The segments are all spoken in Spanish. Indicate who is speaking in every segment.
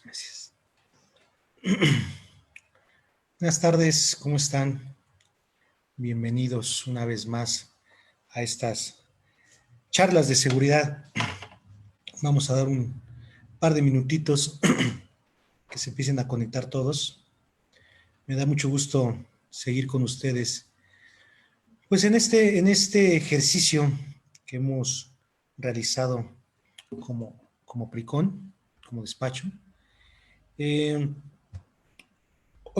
Speaker 1: Gracias. Buenas tardes, ¿cómo están? Bienvenidos una vez más a estas charlas de seguridad. Vamos a dar un par de minutitos que se empiecen a conectar todos. Me da mucho gusto seguir con ustedes. Pues en este ejercicio que hemos realizado como PRICON, como despacho, hoy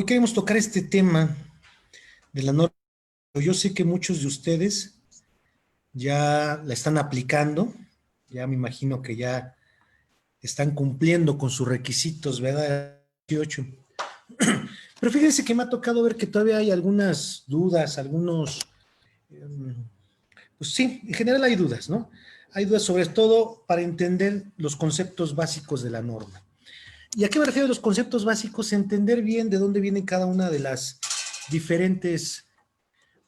Speaker 1: queremos tocar este tema de la norma. Yo sé que muchos de ustedes ya la están aplicando, ya me imagino que ya están cumpliendo con sus requisitos, ¿verdad? 18. Pero fíjense que me ha tocado ver que todavía hay algunas dudas, pues sí, en general hay dudas, ¿no? Hay dudas sobre todo para entender los conceptos básicos de la norma. ¿Y a qué me refiero a los conceptos básicos? Entender bien de dónde vienen cada una de las diferentes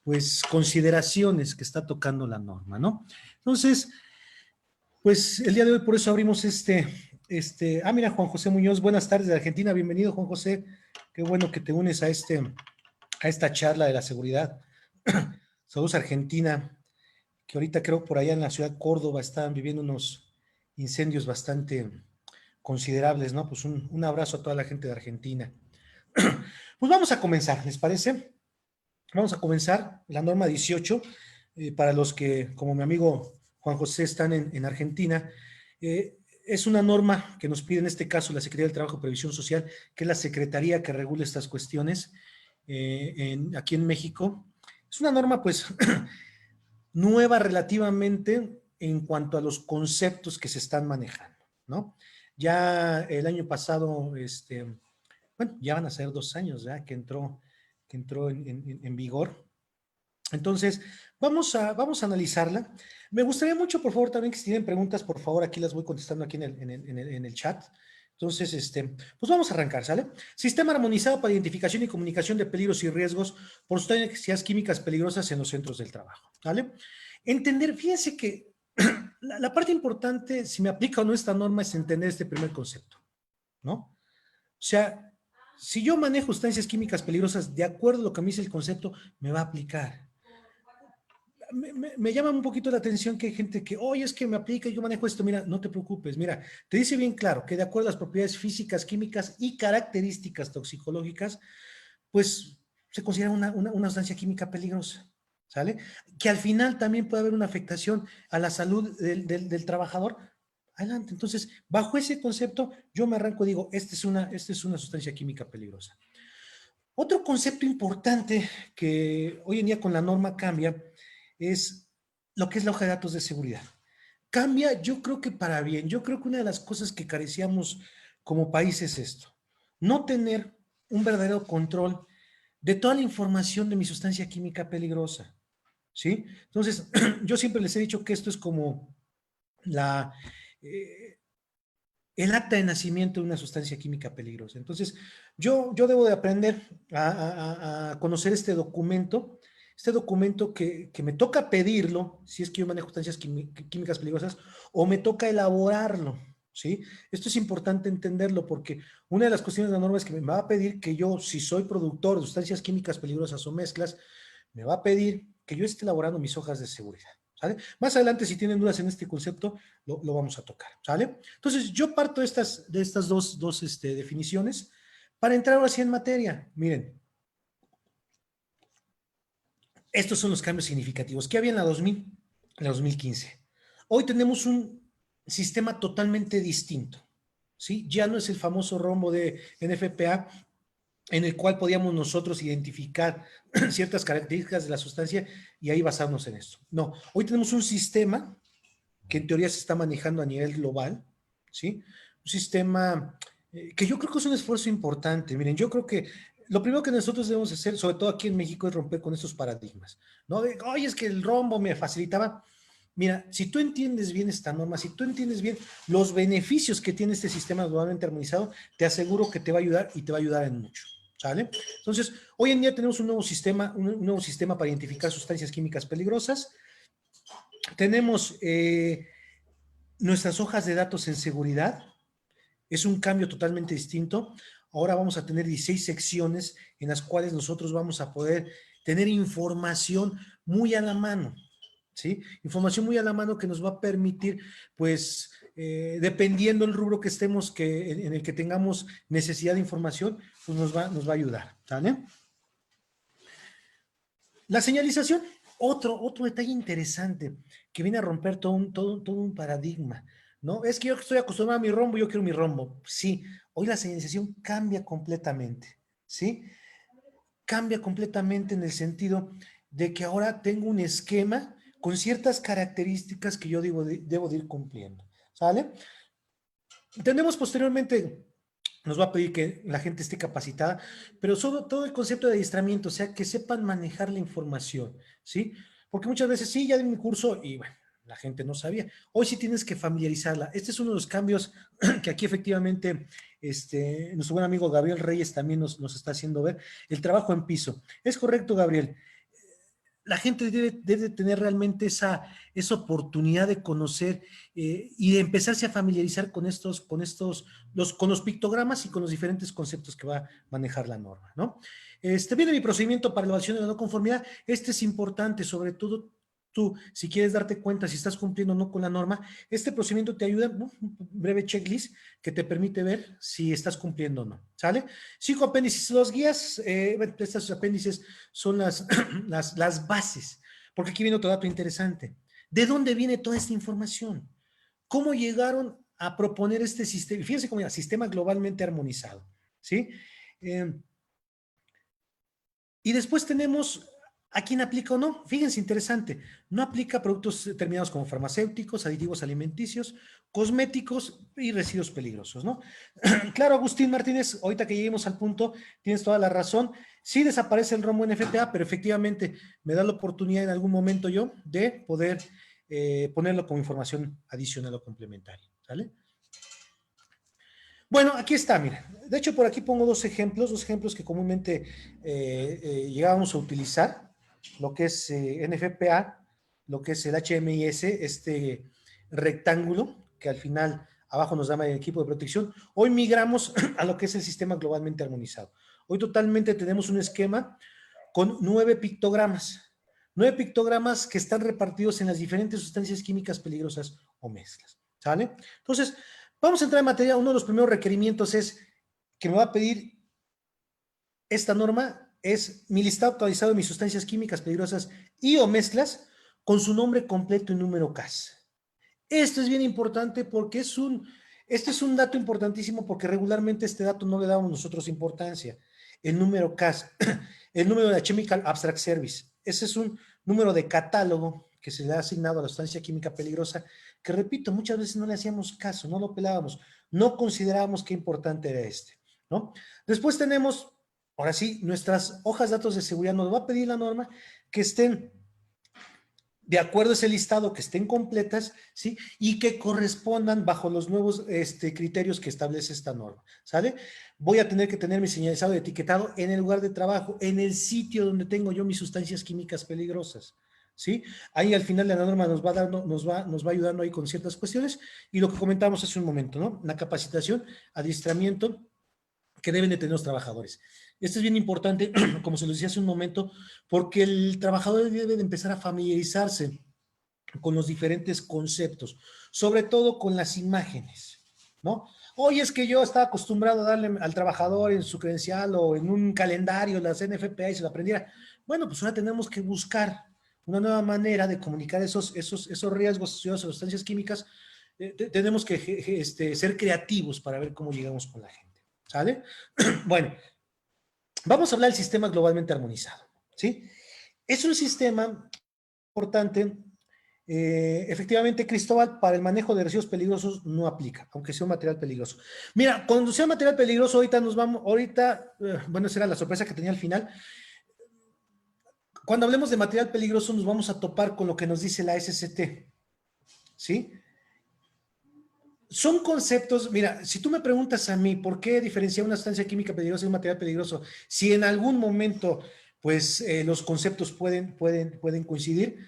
Speaker 1: pues consideraciones que está tocando la norma, ¿no? Entonces, pues el día de hoy por eso abrimos mira, Juan José Muñoz, buenas tardes de Argentina, bienvenido Juan José, qué bueno que te unes a esta charla de la seguridad. Saludos Argentina, que ahorita creo por allá en la ciudad de Córdoba están viviendo unos incendios bastante considerables, ¿no? Pues un abrazo a toda la gente de Argentina. Pues vamos a comenzar, ¿les parece? Vamos a comenzar la norma 18, para los que, como mi amigo Juan José, están en Argentina. Es una norma que nos pide en este caso la Secretaría del Trabajo y Previsión Social, que es la secretaría que regula estas cuestiones aquí en México. Es una norma pues nueva relativamente en cuanto a los conceptos que se están manejando, ¿no? Ya el año pasado, bueno, ya van a ser 2 años ya que entró en vigor. Entonces, vamos a analizarla. Me gustaría mucho, por favor, también que si tienen preguntas, por favor, aquí las voy contestando aquí en el chat. Entonces, pues vamos a arrancar, ¿sale? Sistema armonizado para identificación y comunicación de peligros y riesgos por sustancias químicas peligrosas en los centros del trabajo, ¿vale? Entender, fíjense que la parte importante, si me aplica o no esta norma, es entender este primer concepto, ¿no? O sea, si yo manejo sustancias químicas peligrosas, de acuerdo a lo que me dice el concepto, me va a aplicar. Me llama un poquito la atención que hay gente que, oye, es que me aplica y yo manejo esto. Mira, no te preocupes, mira, te dice bien claro que de acuerdo a las propiedades físicas, químicas y características toxicológicas, pues se considera una sustancia química peligrosa, ¿sale? Que al final también puede haber una afectación a la salud del trabajador. Adelante, entonces, bajo ese concepto, yo me arranco y digo, esta es una sustancia química peligrosa. Otro concepto importante que hoy en día con la norma cambia es lo que es la hoja de datos de seguridad. Cambia, yo creo que para bien. Yo creo que una de las cosas que carecíamos como país es esto. No tener un verdadero control de toda la información de mi sustancia química peligrosa. ¿Sí? Entonces, yo siempre les he dicho que esto es como la, eh, el acta de nacimiento de una sustancia química peligrosa. Entonces, yo debo de aprender a conocer este documento que me toca pedirlo, si es que yo manejo sustancias químicas peligrosas, o me toca elaborarlo, ¿sí? Esto es importante entenderlo porque una de las cuestiones de la norma es que me va a pedir que yo, si soy productor de sustancias químicas peligrosas o mezclas, me va a pedir que yo esté elaborando mis hojas de seguridad. ¿Sale? Más adelante, si tienen dudas en este concepto, lo vamos a tocar, ¿sale? Entonces, yo parto de estas dos definiciones para entrar ahora sí en materia. Miren, estos son los cambios significativos. ¿Qué había en la 2000? En la 2015. Hoy tenemos un sistema totalmente distinto, ¿sí? Ya no es el famoso rombo de NFPA en el cual podíamos nosotros identificar ciertas características de la sustancia y ahí basarnos en esto. No, hoy tenemos un sistema que en teoría se está manejando a nivel global, ¿sí? Un sistema que yo creo que es un esfuerzo importante. Miren, yo creo que lo primero que nosotros debemos hacer, sobre todo aquí en México, es romper con estos paradigmas, ¿no? De, oye, es que el rombo me facilitaba. Mira, si tú entiendes bien esta norma, si tú entiendes bien los beneficios que tiene este sistema globalmente armonizado, te aseguro que te va a ayudar y te va a ayudar en mucho. ¿Sale? Entonces, hoy en día tenemos un nuevo sistema para identificar sustancias químicas peligrosas. Tenemos nuestras hojas de datos en seguridad, Es un cambio totalmente distinto. Ahora vamos a tener 16 secciones en las cuales nosotros vamos a poder tener información muy a la mano, ¿sí? Información muy a la mano que nos va a permitir, pues, dependiendo del rubro que estemos, en el que tengamos necesidad de información, pues nos va a ayudar, ¿sale? La señalización, otro detalle interesante que viene a romper todo un paradigma, ¿no? Es que yo estoy acostumbrado a mi rombo, yo quiero mi rombo. Sí, hoy la señalización cambia completamente, ¿sí? Cambia completamente en el sentido de que ahora tengo un esquema con ciertas características que yo debo de ir cumpliendo, ¿sale? Tenemos posteriormente, nos va a pedir que la gente esté capacitada, pero sobre todo el concepto de adiestramiento, o sea, que sepan manejar la información, ¿sí? Porque muchas veces, sí, ya di mi curso y bueno, la gente no sabía. Hoy sí tienes que familiarizarla. Este es uno de los cambios que aquí efectivamente nuestro buen amigo Gabriel Reyes también nos está haciendo ver, el trabajo en piso. Es correcto, Gabriel. La gente debe tener realmente esa oportunidad de conocer y de empezarse a familiarizar con los pictogramas y con los diferentes conceptos que va a manejar la norma, ¿no? Viene mi procedimiento para la evaluación de la no conformidad. Este es importante, sobre todo tú, si quieres darte cuenta si estás cumpliendo o no con la norma, este procedimiento te ayuda, ¿no? Un breve checklist que te permite ver si estás cumpliendo o no, ¿sale? 5 apéndices, los guías, estos apéndices son las bases, porque aquí viene otro dato interesante. ¿De dónde viene toda esta información? ¿Cómo llegaron a proponer este sistema? Fíjense cómo era, sistema globalmente armonizado, ¿sí? Eh, y después tenemos a quién aplica o no. Fíjense, interesante. No aplica a productos terminados como farmacéuticos, aditivos alimenticios, cosméticos y residuos peligrosos, ¿no? Claro, Agustín Martínez, ahorita que lleguemos al punto, tienes toda la razón. Sí desaparece el rombo en FTA, pero efectivamente me da la oportunidad en algún momento yo de poder ponerlo como información adicional o complementaria, ¿sale? Bueno, aquí está, mira. De hecho, por aquí pongo dos ejemplos que comúnmente llegábamos a utilizar, lo que es NFPA, lo que es el HMIS, este rectángulo, que al final abajo nos da el equipo de protección. Hoy migramos a lo que es el sistema globalmente armonizado. Hoy totalmente tenemos un esquema con 9 pictogramas. 9 pictogramas que están repartidos en las diferentes sustancias químicas peligrosas o mezclas. ¿Sale? Entonces, vamos a entrar en materia. Uno de los primeros requerimientos es que me va a pedir esta norma, es mi listado actualizado de mis sustancias químicas peligrosas y o mezclas con su nombre completo y número CAS. Esto es bien importante porque este es un dato importantísimo porque regularmente este dato no le damos nosotros importancia. El número CAS, el número de Chemical Abstract Service. Ese es un número de catálogo que se le ha asignado a la sustancia química peligrosa, que repito, muchas veces no le hacíamos caso, no lo pelábamos, no considerábamos qué importante era ¿no? Después tenemos, ahora sí, nuestras hojas de datos de seguridad. Nos va a pedir la norma que estén de acuerdo a ese listado, que estén completas, ¿sí? Y que correspondan bajo los nuevos criterios que establece esta norma, ¿sale? Voy a tener que tener mi señalizado de etiquetado en el lugar de trabajo, en el sitio donde tengo yo mis sustancias químicas peligrosas, ¿sí? Ahí al final de la norma nos va dando, nos va ayudando ahí con ciertas cuestiones y lo que comentamos hace un momento, ¿no? La capacitación, adiestramiento que deben de tener los trabajadores. Esto es bien importante, como se los decía hace un momento, porque el trabajador debe de empezar a familiarizarse con los diferentes conceptos, sobre todo con las imágenes, ¿no? Hoy es que yo estaba acostumbrado a darle al trabajador en su credencial o en un calendario las NFPA y se lo aprendiera. Bueno, pues ahora tenemos que buscar una nueva manera de comunicar esos riesgos asociados a sustancias químicas. Tenemos que ser creativos para ver cómo llegamos con la gente, ¿sale? Bueno, vamos a hablar del sistema globalmente armonizado, ¿sí? Es un sistema importante. Efectivamente, Cristóbal, para el manejo de residuos peligrosos no aplica, aunque sea un material peligroso. Mira, cuando sea un material peligroso, bueno, esa era la sorpresa que tenía al final. Cuando hablemos de material peligroso, nos vamos a topar con lo que nos dice la SCT, ¿sí? Son conceptos, mira, si tú me preguntas a mí por qué diferenciar una sustancia química peligrosa de un material peligroso, si en algún momento, pues, los conceptos pueden coincidir,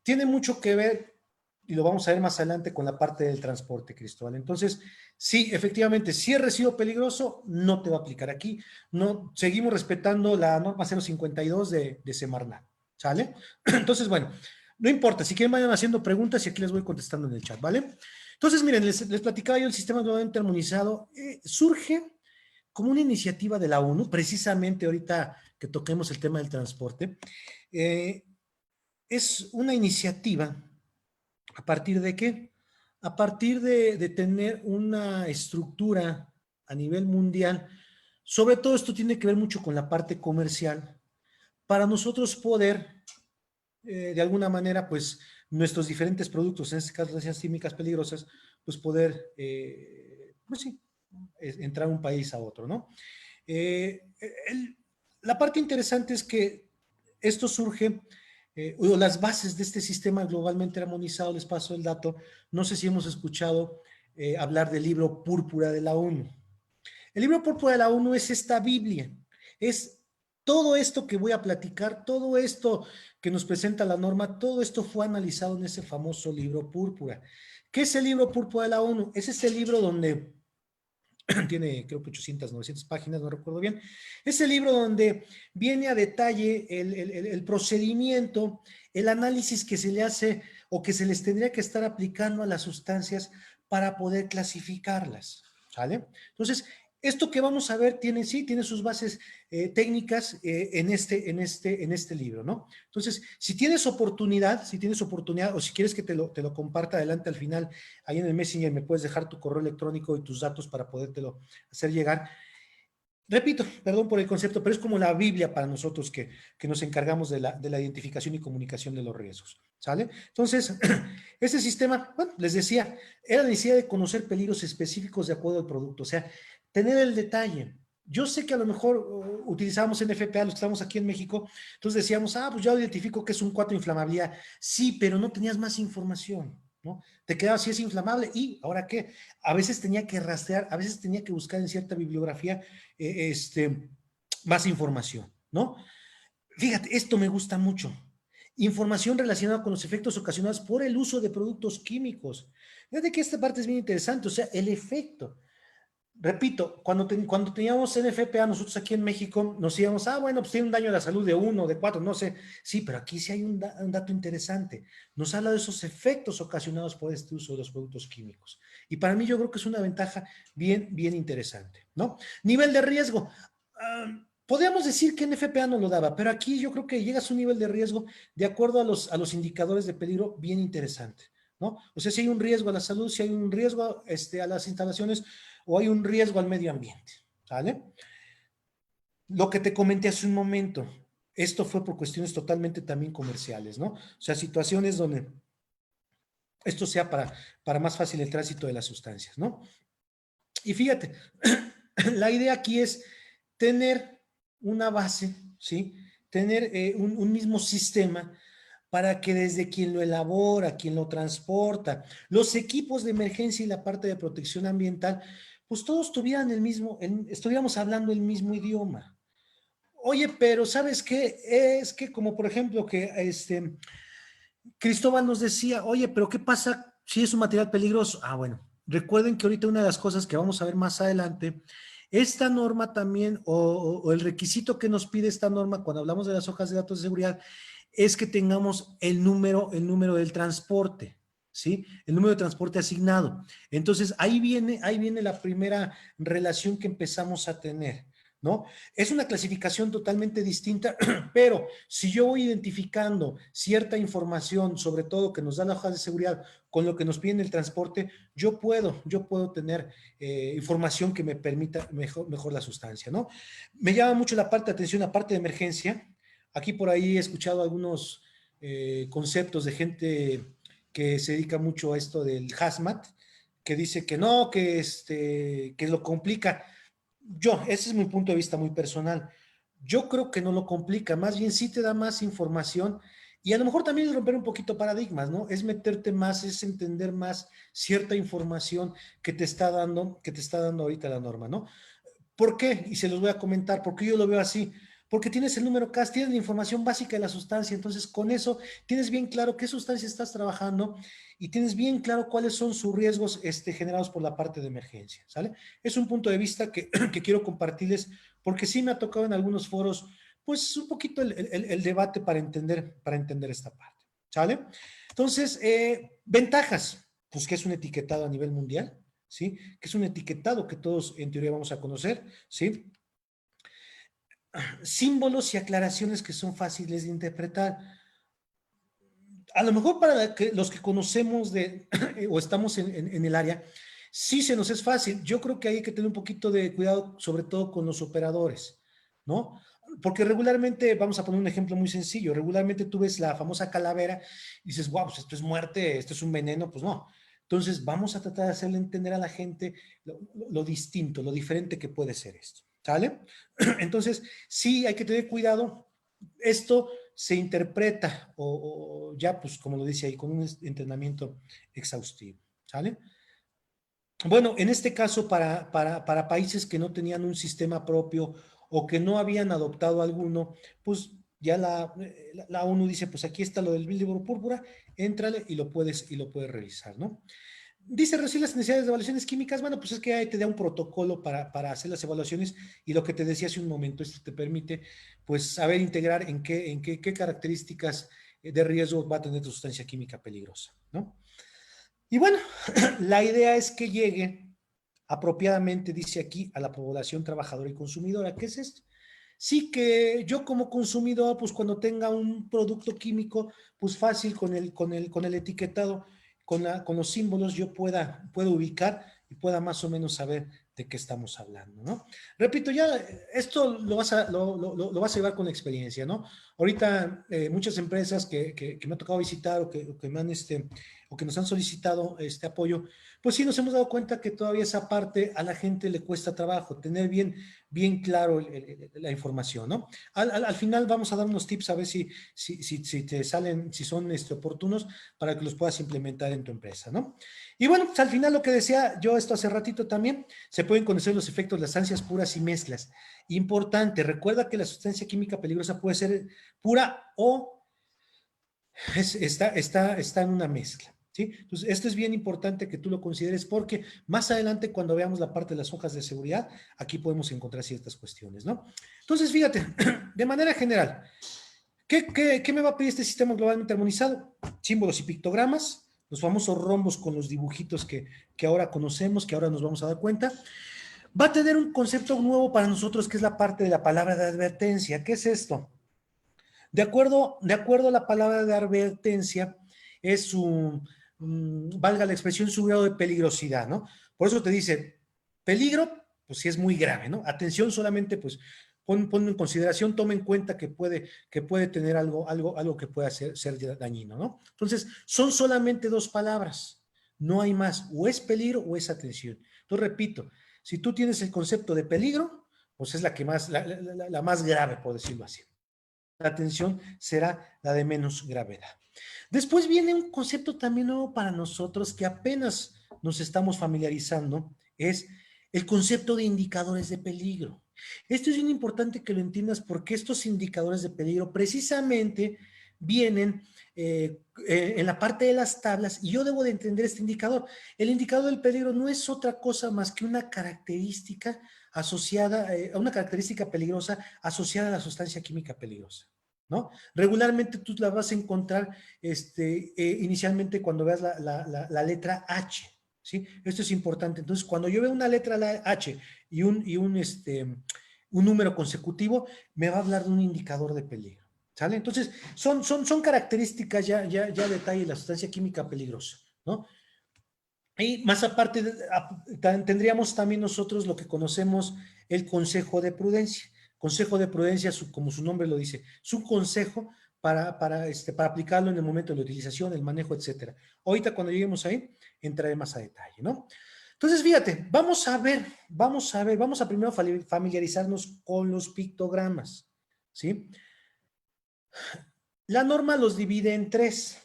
Speaker 1: tiene mucho que ver, y lo vamos a ver más adelante, con la parte del transporte, Cristóbal. Entonces, Sí, efectivamente, si es residuo peligroso, no te va a aplicar aquí. No, seguimos respetando la norma 052 de Semarnat, ¿sale? Entonces, bueno, no importa, si quieren vayan haciendo preguntas y aquí les voy contestando en el chat, ¿vale? Entonces, miren, les platicaba yo el sistema globalmente armonizado. Surge como una iniciativa de la ONU, precisamente ahorita que toquemos el tema del transporte. eh, es una iniciativa a partir de qué? A partir de tener una estructura a nivel mundial. Sobre todo esto tiene que ver mucho con la parte comercial, para nosotros poder, de alguna manera, pues nuestros diferentes productos, en este caso las químicas peligrosas, pues poder, pues sí, entrar de un país a otro, ¿no? Eh, el, la parte interesante es que esto surge, o las bases de este sistema globalmente armonizado, les paso el dato, no sé si hemos escuchado hablar del libro Púrpura de la ONU. El libro Púrpura de la ONU es esta Biblia, es todo esto que voy a platicar, todo esto que nos presenta la norma, todo esto fue analizado en ese famoso libro Púrpura. ¿Qué es el libro Púrpura de la ONU? Es ese libro donde tiene creo que 800, 900 páginas, no recuerdo bien. Es el libro donde viene a detalle el procedimiento, el análisis que se le hace o que se les tendría que estar aplicando a las sustancias para poder clasificarlas, ¿sale? Entonces, esto que vamos a ver tiene, sí, tiene sus bases técnicas en este libro, ¿no? Entonces, si tienes oportunidad, o si quieres que te lo comparta adelante al final, ahí en el Messenger me puedes dejar tu correo electrónico y tus datos para podértelo hacer llegar. Repito, perdón por el concepto, pero es como la Biblia para nosotros que nos encargamos de la identificación y comunicación de los riesgos, ¿sale? Entonces, este sistema, bueno, les decía, era la necesidad de conocer peligros específicos de acuerdo al producto, o sea, tener el detalle. Yo sé que a lo mejor utilizábamos NFPA, los que estamos aquí en México, entonces decíamos, pues yo identifico que es un 4 inflamabilidad. Sí, pero no tenías más información, ¿no? Te quedaba si es inflamable y ahora qué, a veces tenía que rastrear, a veces tenía que buscar en cierta bibliografía más información, ¿no? Fíjate, esto me gusta mucho. Información relacionada con los efectos ocasionados por el uso de productos químicos. Fíjate que esta parte es bien interesante, o sea, el efecto. Repito, cuando teníamos NFPA, nosotros aquí en México nos íbamos, bueno, pues tiene un daño a la salud de 1, de 4, no sé. Sí, pero aquí sí hay un dato interesante. Nos habla de esos efectos ocasionados por este uso de los productos químicos. Y para mí yo creo que es una ventaja bien, bien interesante, ¿no? Nivel de riesgo. Podríamos decir que NFPA no lo daba, pero aquí yo creo que llegas a un nivel de riesgo de acuerdo a los indicadores de peligro bien interesante, ¿no? O sea, si hay un riesgo a la salud, si hay un riesgo a las instalaciones, o hay un riesgo al medio ambiente, ¿sale? Lo que te comenté hace un momento, esto fue por cuestiones totalmente también comerciales, ¿no? O sea, situaciones donde esto sea para más fácil el tránsito de las sustancias, ¿no? Y fíjate, la idea aquí es tener una base, ¿sí? Tener un mismo sistema para que desde quien lo elabora, quien lo transporta, los equipos de emergencia y la parte de protección ambiental, pues todos tuvieran estuviéramos hablando el mismo idioma. Oye, pero ¿sabes qué? Es que como por ejemplo que Cristóbal nos decía, oye, pero ¿qué pasa si es un material peligroso? Bueno, recuerden que ahorita una de las cosas que vamos a ver más adelante, esta norma también, o el requisito que nos pide esta norma cuando hablamos de las hojas de datos de seguridad, es que tengamos el número del transporte, ¿sí? El número de transporte asignado. Entonces, ahí viene la primera relación que empezamos a tener, ¿no? Es una clasificación totalmente distinta, pero si yo voy identificando cierta información, sobre todo que nos da la hoja de seguridad, con lo que nos piden el transporte, yo puedo tener información que me permita mejor la sustancia, ¿no? Me llama mucho la parte de atención, la parte de emergencia. Aquí por ahí he escuchado algunos conceptos de gente que se dedica mucho a esto del hazmat, que dice que no, que lo complica. Ese es mi punto de vista muy personal. Yo creo que no lo complica, más bien sí te da más información y a lo mejor también es romper un poquito paradigmas, ¿no? Es meterte más, es entender más cierta información que te está dando ahorita la norma, ¿no? ¿Por qué? Y se los voy a comentar, porque yo lo veo así. porque tienes el número CAS, tienes la información básica de la sustancia, entonces con eso tienes bien claro qué sustancia estás trabajando y tienes bien claro cuáles son sus riesgos generados por la parte de emergencia, ¿sale? Es un punto de vista que, que quiero compartirles porque sí me ha tocado en algunos foros, pues un poquito el debate para entender esta parte, ¿sale? Entonces, ventajas, pues que es un etiquetado a nivel mundial, ¿sí? Que es un etiquetado que todos en teoría vamos a conocer, ¿sí? Símbolos y aclaraciones que son fáciles de interpretar. A lo mejor para los que conocemos o estamos en el área, sí se nos es fácil. Yo creo que hay que tener un poquito de cuidado, sobre todo con los operadores, ¿no? Porque regularmente, vamos a poner un ejemplo muy sencillo, regularmente tú ves la famosa calavera y dices, wow, pues esto es muerte, esto es un veneno, pues no. Entonces vamos a tratar de hacerle entender a la gente lo distinto, lo diferente que puede ser esto, ¿sale? Entonces, sí hay que tener cuidado. Esto se interpreta o ya, pues como lo dice ahí, con un entrenamiento exhaustivo, ¿sale? Bueno, en este caso, para países que no tenían un sistema propio o que no habían adoptado alguno, pues ya la ONU dice, pues aquí está lo del libro púrpura, éntrale y lo puedes revisar, ¿no? Dice reducir las necesidades de evaluaciones químicas. Bueno, pues es que ahí te da un protocolo para hacer las evaluaciones y lo que te decía hace un momento, esto te permite pues saber integrar qué características de riesgo va a tener tu sustancia química peligrosa, ¿no? Y bueno, la idea es que llegue apropiadamente, dice aquí, a la población trabajadora y consumidora. ¿Qué es esto? Sí, que yo como consumidor, pues cuando tenga un producto químico, pues fácil con el etiquetado, con los símbolos, yo puedo ubicar y pueda más o menos saber de qué estamos hablando, ¿no? Repito, ya esto lo vas a llevar con experiencia, ¿no? Ahorita muchas empresas que me ha tocado visitar o que me han o que nos han solicitado este apoyo, pues sí nos hemos dado cuenta que todavía esa parte a la gente le cuesta trabajo, tener bien claro la información, ¿no? Al final vamos a dar unos tips a ver si te salen, si son oportunos para que los puedas implementar en tu empresa, ¿no? Y bueno, pues al final lo que decía yo esto hace ratito también, se pueden conocer los efectos de las sustancias puras y mezclas. Importante, recuerda que la sustancia química peligrosa puede ser pura o está en una mezcla. ¿Sí? Entonces, esto es bien importante que tú lo consideres porque más adelante cuando veamos la parte de las hojas de seguridad, aquí podemos encontrar ciertas cuestiones, ¿no? Entonces, fíjate, de manera general, ¿qué me va a pedir este sistema globalmente armonizado? Símbolos y pictogramas, los famosos rombos con los dibujitos que ahora conocemos, que ahora nos vamos a dar cuenta. Va a tener un concepto nuevo para nosotros que es la parte de la palabra de advertencia. ¿Qué es esto? De acuerdo a la palabra de advertencia, es valga la expresión, su grado de peligrosidad, ¿no? Por eso te dice, peligro, pues sí es muy grave, ¿no? Atención solamente, pues, pon en consideración, toma en cuenta que puede tener algo que pueda ser dañino, ¿no? Entonces, son solamente dos palabras, no hay más, o es peligro o es atención. Entonces, repito, si tú tienes el concepto de peligro, pues es la más grave, por decirlo así. La atención será la de menos gravedad. Después viene un concepto también nuevo para nosotros que apenas nos estamos familiarizando, es el concepto de indicadores de peligro. Esto es bien importante que lo entiendas porque estos indicadores de peligro precisamente vienen en la parte de las tablas y yo debo de entender este indicador. El indicador del peligro no es otra cosa más que una característica asociada a una característica peligrosa asociada a la sustancia química peligrosa, ¿no? Regularmente tú la vas a encontrar inicialmente cuando veas la letra H, ¿sí? Esto es importante. Entonces, cuando yo veo una letra H y un número consecutivo, me va a hablar de un indicador de peligro, ¿sale? Entonces, son características ya detalle de la sustancia química peligrosa, ¿no? Y más aparte, tendríamos también nosotros lo que conocemos el consejo de prudencia. Consejo de prudencia, como su nombre lo dice, es un consejo para aplicarlo en el momento de la utilización, el manejo, etcétera. Ahorita cuando lleguemos ahí, entraré más a detalle, ¿no? Entonces, fíjate, vamos a primero familiarizarnos con los pictogramas, ¿sí? La norma los divide en tres,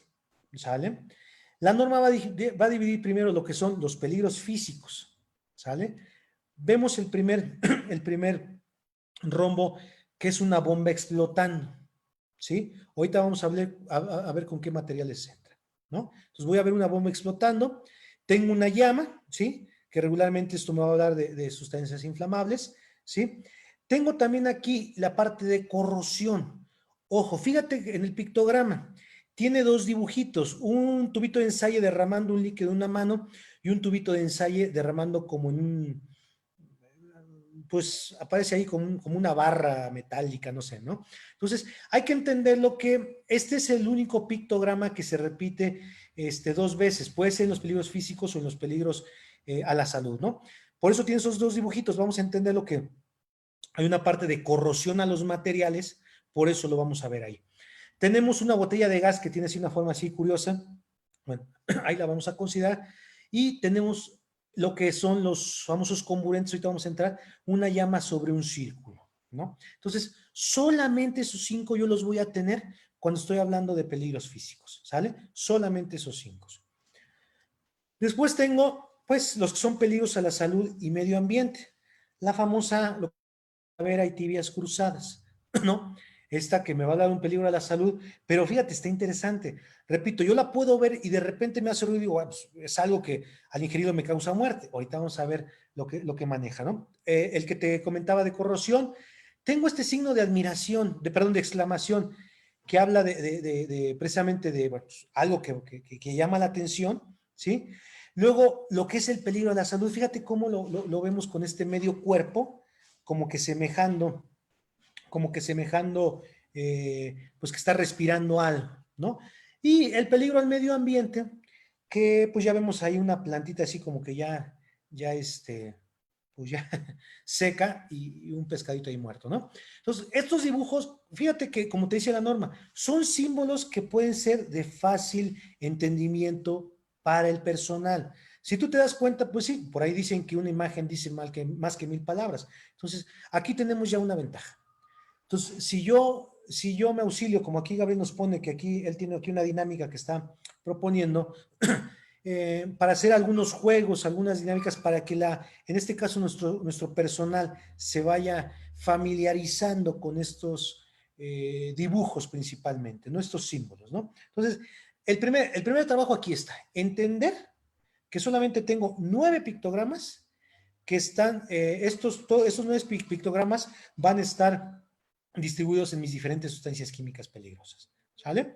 Speaker 1: ¿sale? La norma va a dividir primero lo que son los peligros físicos, ¿sale? Vemos el primer rombo que es una bomba explotando, ¿sí? Ahorita vamos a ver con qué materiales entra, ¿no? Entonces voy a ver una bomba explotando, tengo una llama, ¿sí? Que regularmente esto me va a hablar de sustancias inflamables, ¿sí? Tengo también aquí la parte de corrosión. Ojo, fíjate en el pictograma, tiene dos dibujitos, un tubito de ensayo derramando un líquido en una mano y un tubito de ensayo derramando como en un, pues aparece ahí como una barra metálica, no sé, ¿no? Entonces, hay que entenderlo que este es el único pictograma que se repite dos veces, puede ser en los peligros físicos o en los peligros a la salud, ¿no? Por eso tiene esos dos dibujitos, vamos a entender lo que hay una parte de corrosión a los materiales, por eso lo vamos a ver ahí. Tenemos una botella de gas que tiene así una forma así curiosa, bueno, ahí la vamos a considerar, y tenemos lo que son los famosos comburentes, ahorita vamos a entrar, una llama sobre un círculo, ¿no? Entonces, solamente esos 5 yo los voy a tener cuando estoy hablando de peligros físicos, ¿sale? Solamente esos 5. Después tengo, pues, los que son peligros a la salud y medio ambiente. La famosa, lo que ver, hay tibias cruzadas, ¿no? Esta que me va a dar un peligro a la salud, pero fíjate, está interesante. Repito, yo la puedo ver y de repente me hace ruido y digo, ah, pues, es algo que al ingerirlo me causa muerte. Ahorita vamos a ver lo que maneja, ¿no? El que te comentaba de corrosión, tengo este signo de admiración, perdón, de exclamación, que habla precisamente de bueno, pues, algo que llama la atención, ¿sí? Luego, lo que es el peligro a la salud, fíjate cómo lo vemos con este medio cuerpo, como que semejando, pues que está respirando algo, ¿no? Y el peligro al medio ambiente, que pues ya vemos ahí una plantita así como que ya pues ya seca y un pescadito ahí muerto, ¿no? Entonces, estos dibujos, fíjate que, como te dice la norma, son símbolos que pueden ser de fácil entendimiento para el personal. Si tú te das cuenta, pues sí, por ahí dicen que una imagen dice más que 1000 palabras. Entonces, aquí tenemos ya una ventaja. Entonces, si yo me auxilio, como aquí Gabriel nos pone, que aquí él tiene aquí una dinámica que está proponiendo, para hacer algunos juegos, algunas dinámicas para que en este caso nuestro personal se vaya familiarizando con estos dibujos principalmente, ¿no? Estos símbolos, ¿no? Entonces, el primer trabajo aquí está, entender que solamente tengo 9 pictogramas que están, estos 9 pictogramas van a estar distribuidos en mis diferentes sustancias químicas peligrosas. ¿Sale?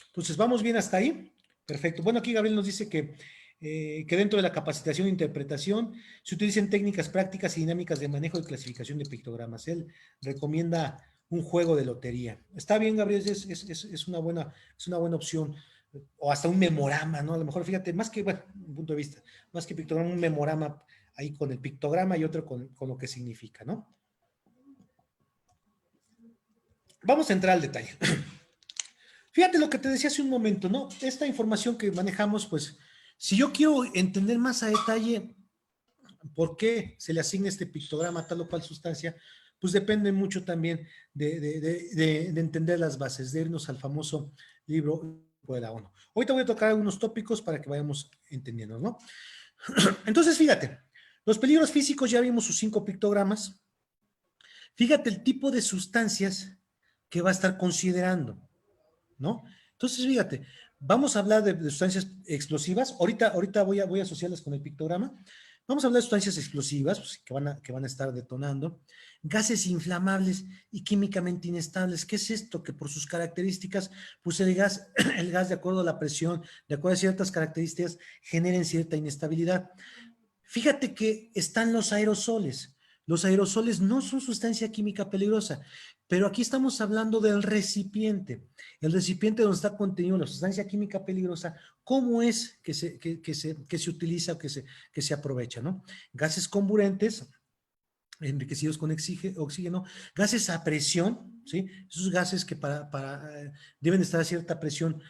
Speaker 1: Entonces, ¿vamos bien hasta ahí? Perfecto. Bueno, aquí Gabriel nos dice que dentro de la capacitación e interpretación se utilicen técnicas prácticas y dinámicas de manejo y clasificación de pictogramas. Él recomienda un juego de lotería. Está bien, Gabriel, es una buena opción. O hasta un memorama, ¿no? A lo mejor, fíjate, más que, bueno, un punto de vista, más que pictograma, un memorama ahí con el pictograma y otro con lo que significa, ¿no? Vamos a entrar al detalle. Fíjate lo que te decía hace un momento, ¿no? Esta información que manejamos, pues, si yo quiero entender más a detalle por qué se le asigna este pictograma a tal o cual sustancia, pues depende mucho también de entender las bases, de irnos al famoso libro de la ONU. Ahorita voy a tocar algunos tópicos para que vayamos entendiendo, ¿no? Entonces, fíjate, los peligros físicos ya vimos sus 5 pictogramas. Fíjate el tipo de sustancias que va a estar considerando, ¿no? Entonces, fíjate, vamos a hablar de sustancias explosivas. Ahorita voy a asociarlas con el pictograma. Vamos a hablar de sustancias explosivas pues, que van a estar detonando. Gases inflamables y químicamente inestables. ¿Qué es esto? Que por sus características, pues el gas de acuerdo a la presión, de acuerdo a ciertas características, generen cierta inestabilidad. Fíjate que están los aerosoles. Los aerosoles no son sustancia química peligrosa, pero aquí estamos hablando del recipiente. El recipiente donde está contenido la sustancia química peligrosa, ¿cómo es que se utiliza o que se aprovecha, ¿no? Gases comburentes, enriquecidos con oxígeno, gases a presión, ¿sí? Esos gases que deben estar a cierta presión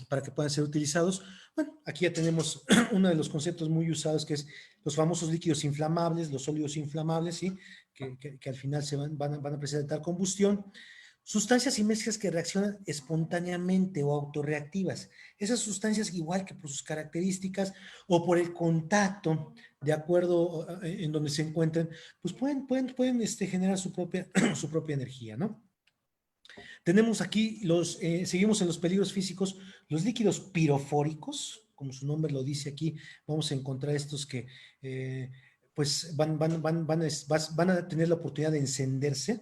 Speaker 1: para que puedan ser utilizados. Bueno, aquí ya tenemos uno de los conceptos muy usados que es los famosos líquidos inflamables, los sólidos inflamables, ¿sí? Que al final van a presentar combustión. Sustancias y mezclas que reaccionan espontáneamente o autorreactivas. Esas sustancias, igual que por sus características o por el contacto, de acuerdo en donde se encuentren, pues pueden generar su propia, su propia energía, ¿no? Tenemos aquí, seguimos en los peligros físicos, los líquidos pirofóricos, como su nombre lo dice aquí, vamos a encontrar estos que pues van a tener la oportunidad de encenderse,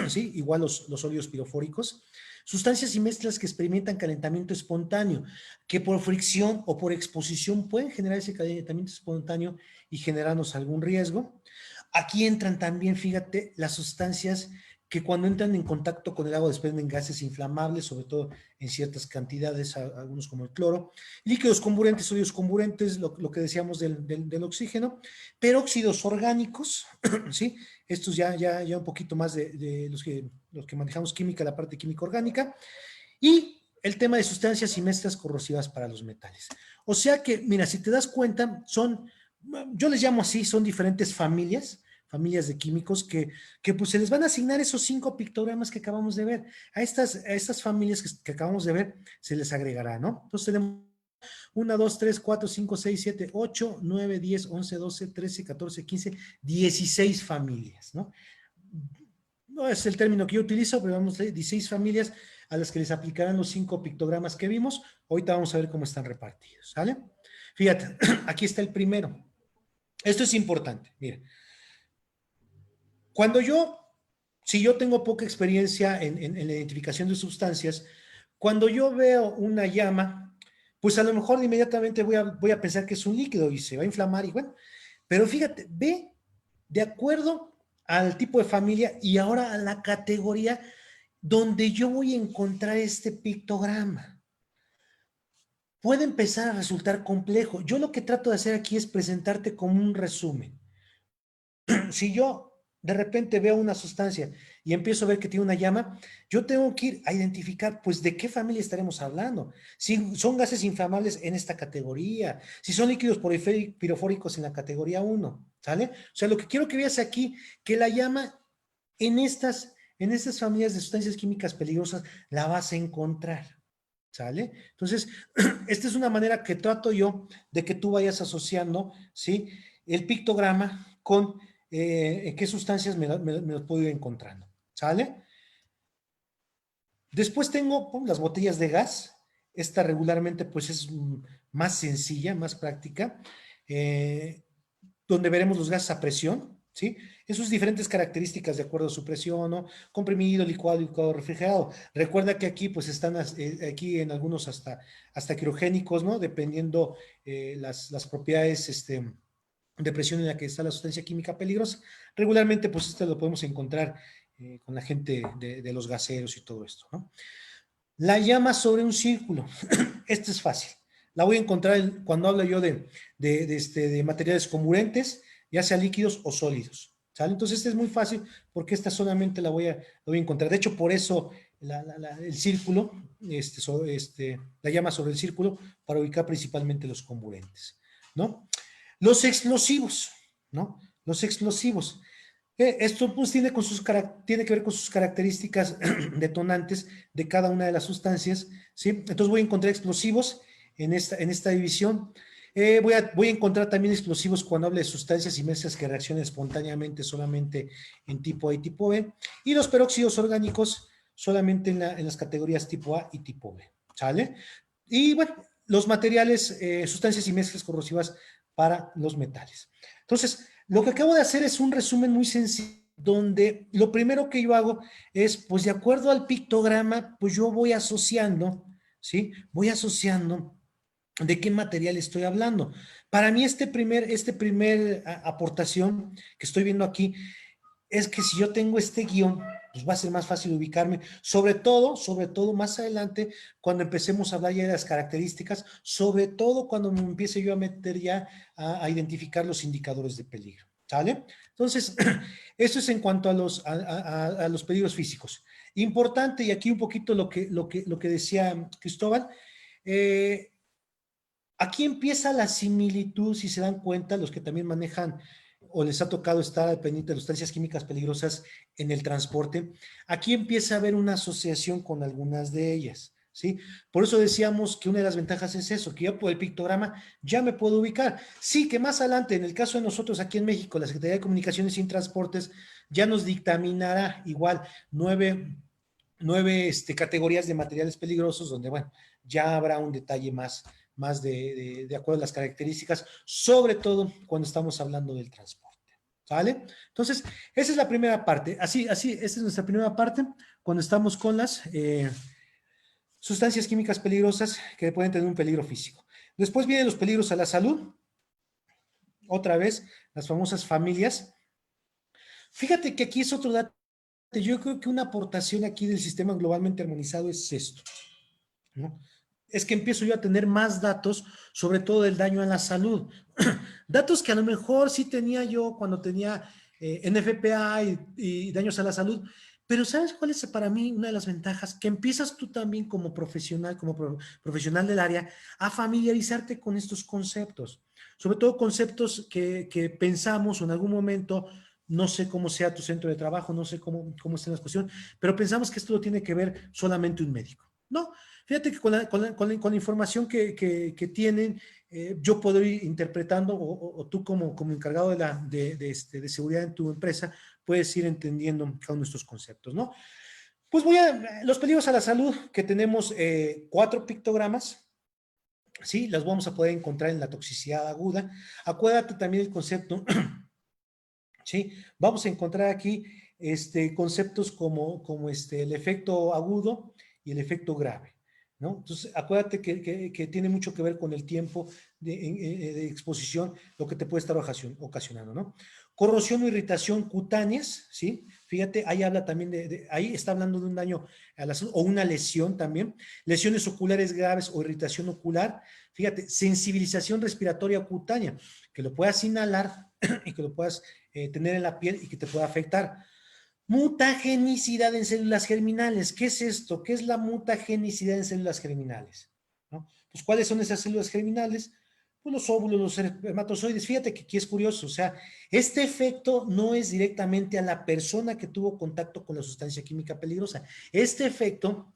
Speaker 1: ¿sí? Igual los óleos pirofóricos. Sustancias y mezclas que experimentan calentamiento espontáneo, que por fricción o por exposición pueden generar ese calentamiento espontáneo y generarnos algún riesgo. Aquí entran también, fíjate, las sustancias que cuando entran en contacto con el agua desprenden gases inflamables, sobre todo en ciertas cantidades, algunos como el cloro, líquidos comburentes, sólidos comburentes, lo que decíamos del oxígeno, peróxidos orgánicos, ¿sí? Estos ya un poquito más de los que manejamos química, la parte química orgánica, y el tema de sustancias y mezclas corrosivas para los metales. O sea que, mira, si te das cuenta, yo les llamo así, son diferentes familias de químicos que pues se les van a asignar esos 5 pictogramas que acabamos de ver. A estas familias que acabamos de ver se les agregará, ¿no? Entonces tenemos 1, 2, 3, 4, 5, 6, 7, 8, 9, 10, 11, 12, 13, 14, 15, 16 familias, ¿no? No es el término que yo utilizo, pero vamos a 16 familias a las que les aplicarán los 5 pictogramas que vimos. Ahorita vamos a ver cómo están repartidos, ¿sale? Fíjate, aquí está el primero. Esto es importante, mira. Si yo tengo poca experiencia en la identificación de sustancias, cuando yo veo una llama, pues a lo mejor inmediatamente voy a pensar que es un líquido y se va a inflamar y bueno, pero fíjate, ve de acuerdo al tipo de familia y ahora a la categoría donde yo voy a encontrar este pictograma. Puede empezar a resultar complejo. Yo lo que trato de hacer aquí es presentarte como un resumen. Si yo de repente veo una sustancia y empiezo a ver que tiene una llama, yo tengo que ir a identificar, pues, de qué familia estaremos hablando. Si son gases inflamables en esta categoría, si son líquidos pirofóricos en la categoría 1, ¿sale? O sea, lo que quiero que veas aquí, que la llama en estas familias de sustancias químicas peligrosas la vas a encontrar, ¿sale? Entonces, esta es una manera que trato yo de que tú vayas asociando, ¿sí? El pictograma con qué sustancias me los puedo ir encontrando, ¿sale? Después tengo las botellas de gas. Esta regularmente pues es más sencilla, más práctica, eh, donde veremos los gases a presión, ¿sí? En sus diferentes características de acuerdo a su presión, ¿no? Comprimido, licuado, refrigerado. Recuerda que aquí pues están aquí en algunos hasta criogénicos, ¿no? Dependiendo las propiedades, de presión en la que está la sustancia química peligrosa. Regularmente, pues esto lo podemos encontrar con la gente de los gaseros y todo esto, ¿no? La llama sobre un círculo. Esto es fácil. La voy a encontrar cuando hablo yo de materiales comburentes, ya sea líquidos o sólidos. ¿Sale? Entonces, este es muy fácil porque esta solamente la voy a encontrar. De hecho, por eso el círculo, la llama sobre el círculo, para ubicar principalmente los comburentes, ¿no? Los explosivos, ¿no? Los explosivos. Esto pues tiene que ver con sus características detonantes de cada una de las sustancias, ¿sí? Entonces voy a encontrar explosivos en esta división. Voy a encontrar también explosivos cuando hable de sustancias y mezclas que reaccionan espontáneamente solamente en tipo A y tipo B. Y los peróxidos orgánicos solamente en las categorías tipo A y tipo B, ¿sale? Y bueno, los materiales, sustancias y mezclas corrosivas para los metales. Entonces, lo que acabo de hacer es un resumen muy sencillo, donde lo primero que yo hago es, pues de acuerdo al pictograma, pues yo voy asociando, ¿sí? Voy asociando de qué material estoy hablando. Para mí este primer aportación que estoy viendo aquí es que si yo tengo este guión, pues va a ser más fácil ubicarme, sobre todo más adelante, cuando empecemos a hablar ya de las características, sobre todo cuando me empiece yo a meter ya a identificar los indicadores de peligro, ¿sale? Entonces, eso es en cuanto a los peligros físicos. Importante, y aquí un poquito lo que decía Cristóbal, eh, aquí empieza la similitud, si se dan cuenta, los que también manejan o les ha tocado estar al pendiente de sustancias químicas peligrosas en el transporte, aquí empieza a haber una asociación con algunas de ellas, ¿sí? Por eso decíamos que una de las ventajas es eso, que yo por el pictograma ya me puedo ubicar. Sí, que más adelante, en el caso de nosotros aquí en México, la Secretaría de Comunicaciones y Transportes ya nos dictaminará igual nueve categorías de materiales peligrosos, donde, bueno, ya habrá un detalle más de acuerdo a las características, sobre todo cuando estamos hablando del transporte. ¿Sale? Entonces, esa es la primera parte. Esa es nuestra primera parte cuando estamos con las sustancias químicas peligrosas que pueden tener un peligro físico. Después vienen los peligros a la salud. Otra vez, las famosas familias. Fíjate que aquí es otro dato. Yo creo que una aportación aquí del sistema globalmente armonizado es esto, ¿no? Es que empiezo yo a tener más datos, sobre todo del daño a la salud. Datos que a lo mejor sí tenía yo cuando tenía NFPA y daños a la salud, pero ¿sabes cuál es para mí una de las ventajas? Que empiezas tú también como profesional, profesional del área, a familiarizarte con estos conceptos. Sobre todo conceptos que pensamos o en algún momento, no sé cómo sea tu centro de trabajo, no sé cómo está la cuestión, pero pensamos que esto lo tiene que ver solamente un médico. No, fíjate que con la información que tienen, yo puedo ir interpretando, o tú como encargado de seguridad en tu empresa, puedes ir entendiendo cada uno de estos conceptos, ¿no? Pues los peligros a la salud, que tenemos 4 pictogramas, ¿sí? Las vamos a poder encontrar en la toxicidad aguda. Acuérdate también el concepto, ¿sí? Vamos a encontrar aquí conceptos como el efecto agudo y el efecto grave, ¿no? Entonces, acuérdate que tiene mucho que ver con el tiempo de exposición, lo que te puede estar ocasionando, ¿no? Corrosión o irritación cutáneas, ¿sí? Fíjate, ahí habla también ahí está hablando de un daño a la salud o una lesión también. Lesiones oculares graves o irritación ocular. Fíjate, sensibilización respiratoria cutánea, que lo puedas inhalar y que lo puedas tener en la piel y que te pueda afectar. Mutagenicidad en células germinales. ¿Qué es esto? ¿Qué es la mutagenicidad en células germinales? ¿No? Pues, ¿cuáles son esas células germinales? Pues los óvulos, los espermatozoides. Fíjate que aquí es curioso, o sea, este efecto no es directamente a la persona que tuvo contacto con la sustancia química peligrosa. Este efecto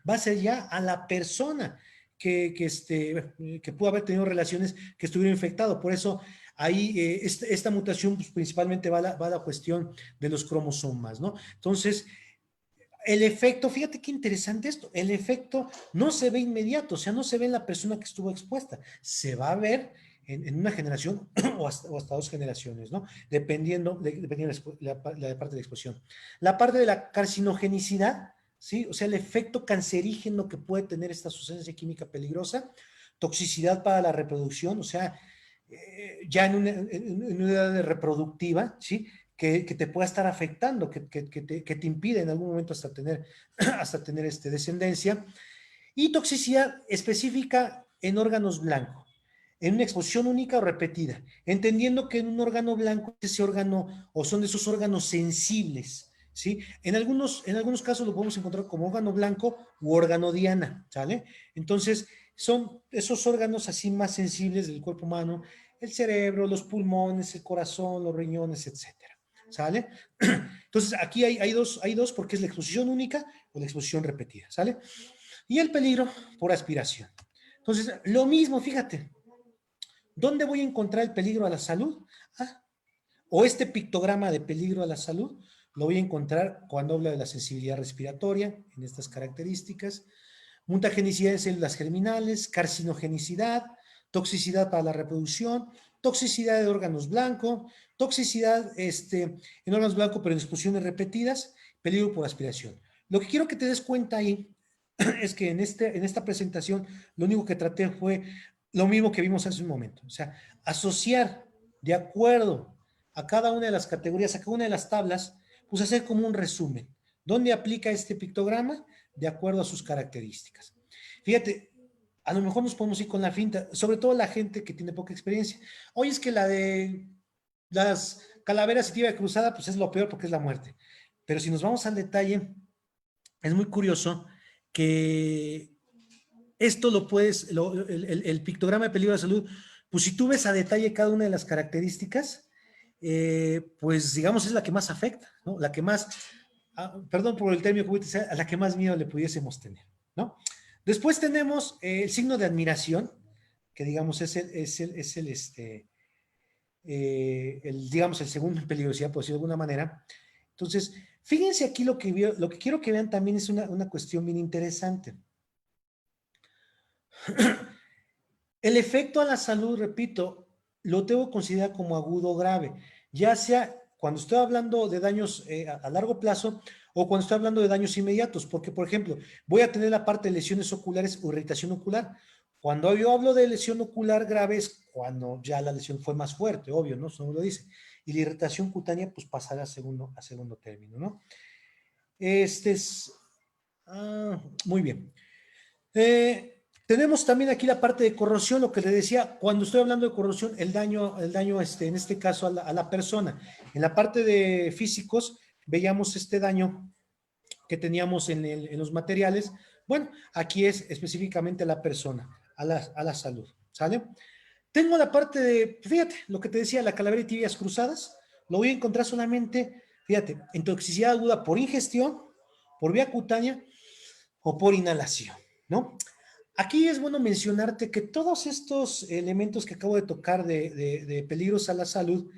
Speaker 1: va a ser ya a la persona que pudo haber tenido relaciones que estuvieron infectado. Por eso ahí esta mutación pues, principalmente va a la cuestión de los cromosomas, ¿no? Entonces, el efecto, fíjate qué interesante esto, el efecto no se ve inmediato, o sea, no se ve en la persona que estuvo expuesta, se va a ver en una generación o hasta 2 generaciones, ¿no? Dependiendo de la parte de exposición. La parte de la carcinogenicidad, ¿sí? O sea, el efecto cancerígeno que puede tener esta sustancia química peligrosa, toxicidad para la reproducción, o sea, ya en una edad reproductiva, ¿sí? Que te pueda estar afectando, que te impide en algún momento hasta tener descendencia, y toxicidad específica en órganos blancos, en una exposición única o repetida, entendiendo que en un órgano blanco ese órgano o son de esos órganos sensibles, ¿sí? En algunos casos lo podemos encontrar como órgano blanco u órgano diana, ¿sale? Entonces, son esos órganos así más sensibles del cuerpo humano, el cerebro, los pulmones, el corazón, los riñones, etcétera, ¿sale? Entonces, aquí hay dos porque es la exposición única o la exposición repetida, ¿sale? Y el peligro por aspiración. Entonces, lo mismo, fíjate, ¿dónde voy a encontrar el peligro a la salud? O este pictograma de peligro a la salud lo voy a encontrar cuando habla de la sensibilidad respiratoria, en estas características, mutagenicidad en células germinales, carcinogenicidad, toxicidad para la reproducción, toxicidad de órganos blancos, toxicidad en órganos blancos pero en exposiciones repetidas, peligro por aspiración. Lo que quiero que te des cuenta ahí es que en esta presentación lo único que traté fue lo mismo que vimos hace un momento, o sea, asociar de acuerdo a cada una de las categorías, a cada una de las tablas, pues hacer como un resumen. ¿Dónde aplica este pictograma? De acuerdo a sus características. Fíjate, a lo mejor nos podemos ir con la finta, sobre todo la gente que tiene poca experiencia. Oye, es que la de las calaveras y tibia cruzada, pues es lo peor porque es la muerte. Pero si nos vamos al detalle, es muy curioso que esto lo puedes, el pictograma de peligro de salud, pues si tú ves a detalle cada una de las características, pues digamos es la que más afecta, ¿no? La que más, perdón por el término que voy a utilizar, a la que más miedo le pudiésemos tener, ¿no? Después tenemos el signo de admiración, que digamos digamos, el segundo en peligrosidad, por decirlo de alguna manera. Entonces, fíjense aquí lo que quiero que vean también es una cuestión bien interesante. El efecto a la salud, repito, lo tengo que considerar como agudo o grave, ya sea cuando estoy hablando de daños a largo plazo o cuando estoy hablando de daños inmediatos, porque, por ejemplo, voy a tener la parte de lesiones oculares o irritación ocular. Cuando yo hablo de lesión ocular grave es cuando ya la lesión fue más fuerte, obvio, ¿no? Eso no lo dice. Y la irritación cutánea, pues pasará a segundo término, ¿no? Este es... muy bien. Tenemos también aquí la parte de corrosión, lo que le decía, cuando estoy hablando de corrosión, el daño en este caso a la persona. En la parte de físicos, veíamos este daño que teníamos en los materiales. Bueno, aquí es específicamente a la persona, a la salud, ¿sale? Tengo la parte de, fíjate, lo que te decía, la calavera y tibias cruzadas, lo voy a encontrar solamente, fíjate, en toxicidad aguda por ingestión, por vía cutánea o por inhalación, ¿no? Aquí es bueno mencionarte que todos estos elementos que acabo de tocar de peligros a la salud,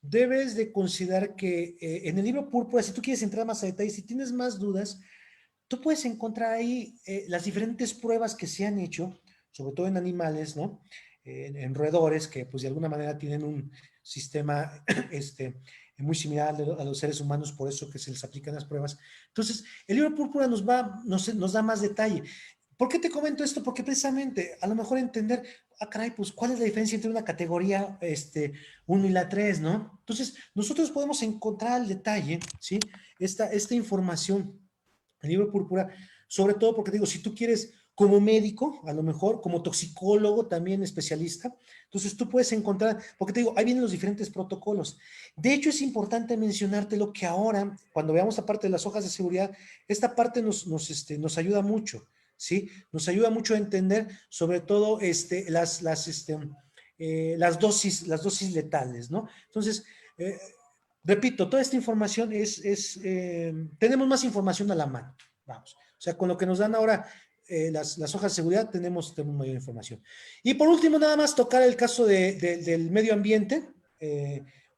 Speaker 1: debes de considerar que en el libro Púrpura, si tú quieres entrar más a detalle, si tienes más dudas, tú puedes encontrar ahí las diferentes pruebas que se han hecho, sobre todo en animales, ¿no? En roedores que pues de alguna manera tienen un sistema muy similar a los seres humanos, por eso que se les aplican las pruebas. Entonces, el libro Púrpura nos da más detalle. ¿Por qué te comento esto? Porque precisamente a lo mejor entender, caray, pues cuál es la diferencia entre una categoría 1 y la 3, ¿no? Entonces, nosotros podemos encontrar al detalle, ¿sí? Esta información, el libro Púrpura, sobre todo porque digo, si tú quieres como médico, a lo mejor, como toxicólogo también especialista, entonces tú puedes encontrar, porque te digo, ahí vienen los diferentes protocolos. De hecho, es importante mencionarte lo que ahora, cuando veamos la parte de las hojas de seguridad, esta parte nos ayuda mucho. ¿Sí? Nos ayuda mucho a entender sobre todo las dosis letales, ¿no? Entonces, repito, toda esta información tenemos más información a la mano, vamos. O sea, con lo que nos dan ahora las hojas de seguridad tenemos mayor información. Y por último, nada más tocar el caso del medio ambiente,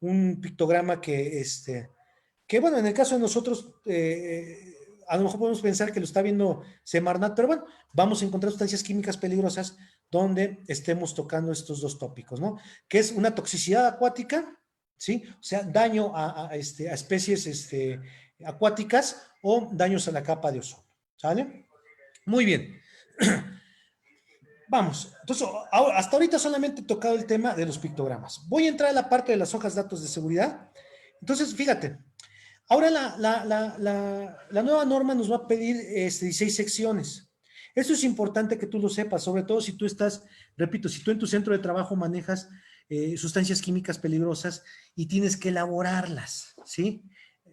Speaker 1: un pictograma que bueno, en el caso de nosotros, a lo mejor podemos pensar que lo está viendo Semarnat, pero bueno, vamos a encontrar sustancias químicas peligrosas donde estemos tocando estos dos tópicos, ¿no? Que es una toxicidad acuática, ¿sí? O sea, daño a especies acuáticas o daños a la capa de ozono, ¿sale? Muy bien. Vamos, entonces, hasta ahorita solamente he tocado el tema de los pictogramas. Voy a entrar a la parte de las hojas de datos de seguridad. Entonces, fíjate, ahora la nueva norma nos va a pedir 16 secciones. Esto es importante que tú lo sepas, sobre todo si tú estás, repito, si tú en tu centro de trabajo manejas sustancias químicas peligrosas y tienes que elaborarlas, ¿sí?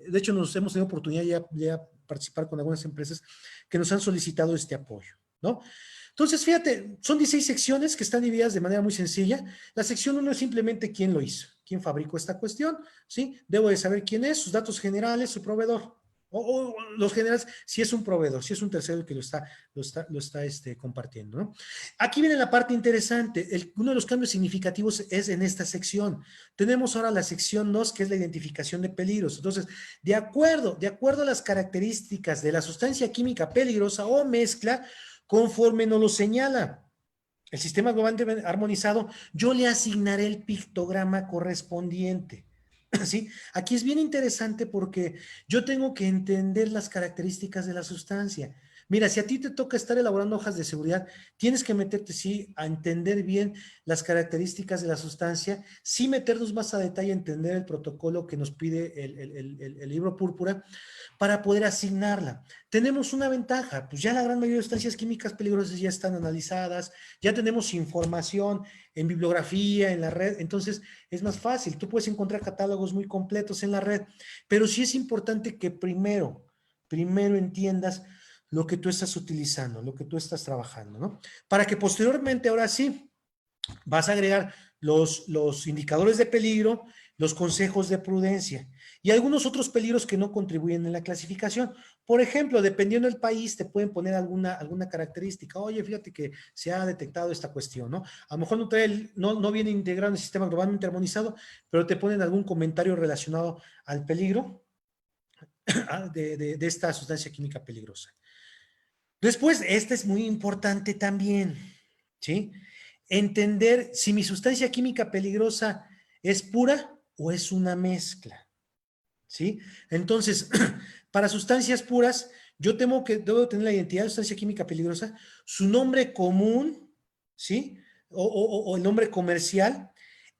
Speaker 1: De hecho, nos hemos tenido oportunidad ya participar con algunas empresas que nos han solicitado este apoyo, ¿no? Entonces, fíjate, son 16 secciones que están divididas de manera muy sencilla. La sección 1 es simplemente quién lo hizo, quién fabricó esta cuestión, ¿sí? Debo de saber quién es, sus datos generales, su proveedor. O los generales, si es un proveedor, si es un tercero el que lo está compartiendo, ¿no? Aquí viene la parte interesante. Uno de los cambios significativos es en esta sección. Tenemos ahora la sección 2, que es la identificación de peligros. Entonces, de acuerdo a las características de la sustancia química peligrosa o mezcla, conforme nos lo señala el sistema global armonizado, yo le asignaré el pictograma correspondiente. ¿Sí? Aquí es bien interesante porque yo tengo que entender las características de la sustancia. Mira, si a ti te toca estar elaborando hojas de seguridad, tienes que meterte, sí, a entender bien las características de la sustancia, sí meternos más a detalle, entender el protocolo que nos pide el libro Púrpura para poder asignarla. Tenemos una ventaja, pues ya la gran mayoría de sustancias químicas peligrosas ya están analizadas, ya tenemos información en bibliografía, en la red, entonces es más fácil, tú puedes encontrar catálogos muy completos en la red, pero sí es importante que primero entiendas lo que tú estás utilizando, lo que tú estás trabajando, ¿no? Para que posteriormente, ahora sí, vas a agregar los indicadores de peligro, los consejos de prudencia y algunos otros peligros que no contribuyen en la clasificación. Por ejemplo, dependiendo del país, te pueden poner alguna característica. Oye, fíjate que se ha detectado esta cuestión, ¿no? A lo mejor no viene integrado en el sistema globalmente armonizado, pero te ponen algún comentario relacionado al peligro de esta sustancia química peligrosa. Después, este es muy importante también, ¿sí? Entender si mi sustancia química peligrosa es pura o es una mezcla, ¿sí? Entonces, para sustancias puras, yo debo tener la identidad de sustancia química peligrosa, su nombre común, ¿sí? O el nombre comercial,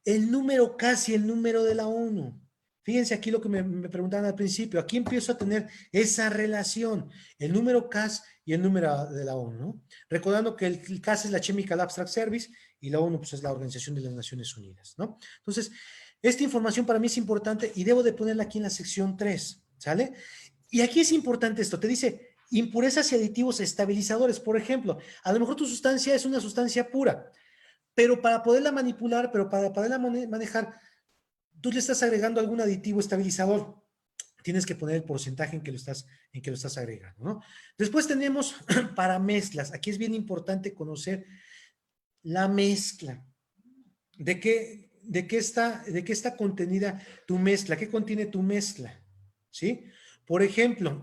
Speaker 1: el número CAS y el número de la ONU. Fíjense aquí lo que me preguntaban al principio. Aquí empiezo a tener esa relación, el número CAS y el número de la ONU, ¿no? Recordando que el CAS es la Chemical Abstract Service y la ONU pues, es la Organización de las Naciones Unidas, ¿no? Entonces, esta información para mí es importante y debo de ponerla aquí en la sección 3, ¿sale? Y aquí es importante esto, te dice impurezas y aditivos estabilizadores. Por ejemplo, a lo mejor tu sustancia es una sustancia pura, pero para poderla manipular, pero para poderla manejar, tú le estás agregando algún aditivo estabilizador. Tienes que poner el porcentaje en que lo estás agregando, ¿no? Después tenemos para mezclas. Aquí es bien importante conocer la mezcla. ¿De qué está contenida tu mezcla? ¿Qué contiene tu mezcla? ¿Sí? Por ejemplo,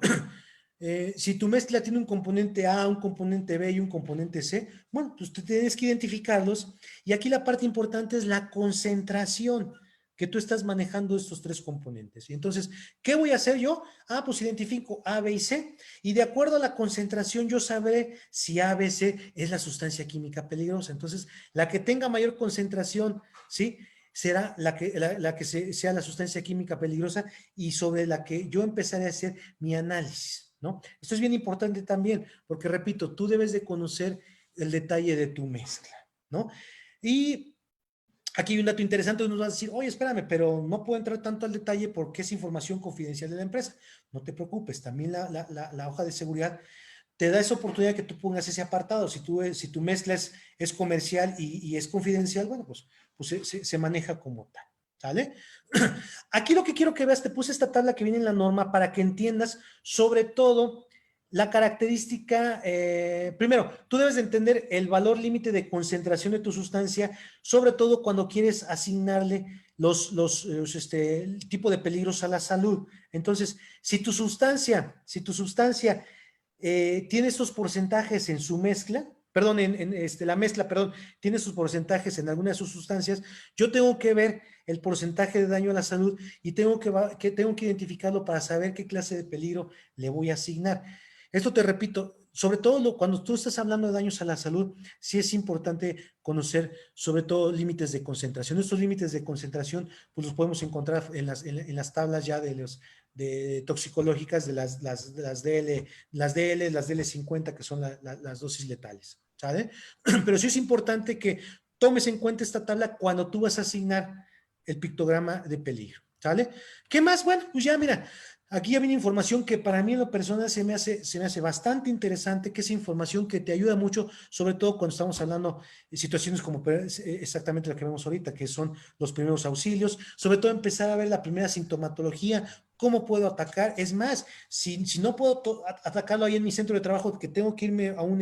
Speaker 1: si tu mezcla tiene un componente A, un componente B y un componente C, bueno, pues tú tienes que identificarlos y aquí la parte importante es la concentración que tú estás manejando estos tres componentes. Y entonces, ¿qué voy a hacer yo? Ah, pues identifico A, B y C y de acuerdo a la concentración yo sabré si A, B, C es la sustancia química peligrosa. Entonces, la que tenga mayor concentración, ¿sí? Será sea la sustancia química peligrosa y sobre la que yo empezaré a hacer mi análisis, ¿no? Esto es bien importante también, porque repito, tú debes de conocer el detalle de tu mezcla, ¿no? Y aquí hay un dato interesante, nos vas a decir, oye, espérame, pero no puedo entrar tanto al detalle porque es información confidencial de la empresa. No te preocupes, también la hoja de seguridad te da esa oportunidad que tú pongas ese apartado. Si tu mezcla es comercial y es confidencial, bueno, pues se maneja como tal. ¿Sale? Aquí lo que quiero que veas, te puse esta tabla que viene en la norma para que entiendas sobre todo la característica, primero, tú debes de entender el valor límite de concentración de tu sustancia, sobre todo cuando quieres asignarle el tipo de peligros a la salud. Entonces, si tu sustancia tiene estos porcentajes en su mezcla, perdón, la mezcla, perdón, tiene sus porcentajes en alguna de sus sustancias, yo tengo que ver el porcentaje de daño a la salud y tengo que identificarlo para saber qué clase de peligro le voy a asignar. Esto te repito, sobre todo cuando tú estás hablando de daños a la salud, sí es importante conocer sobre todo límites de concentración. Estos límites de concentración, pues los podemos encontrar en las tablas ya de toxicológicas de las DL, las DL50, que son las dosis letales, ¿sale? Pero sí es importante que tomes en cuenta esta tabla cuando tú vas a asignar el pictograma de peligro, ¿sale? ¿Qué más? Bueno, pues ya mira, aquí ya viene información que para mí en lo personal se me hace bastante interesante, que es información que te ayuda mucho, sobre todo cuando estamos hablando de situaciones como exactamente lo que vemos ahorita, que son los primeros auxilios, sobre todo empezar a ver la primera sintomatología, cómo puedo atacar. Es más, si no puedo atacarlo ahí en mi centro de trabajo, que tengo que irme a un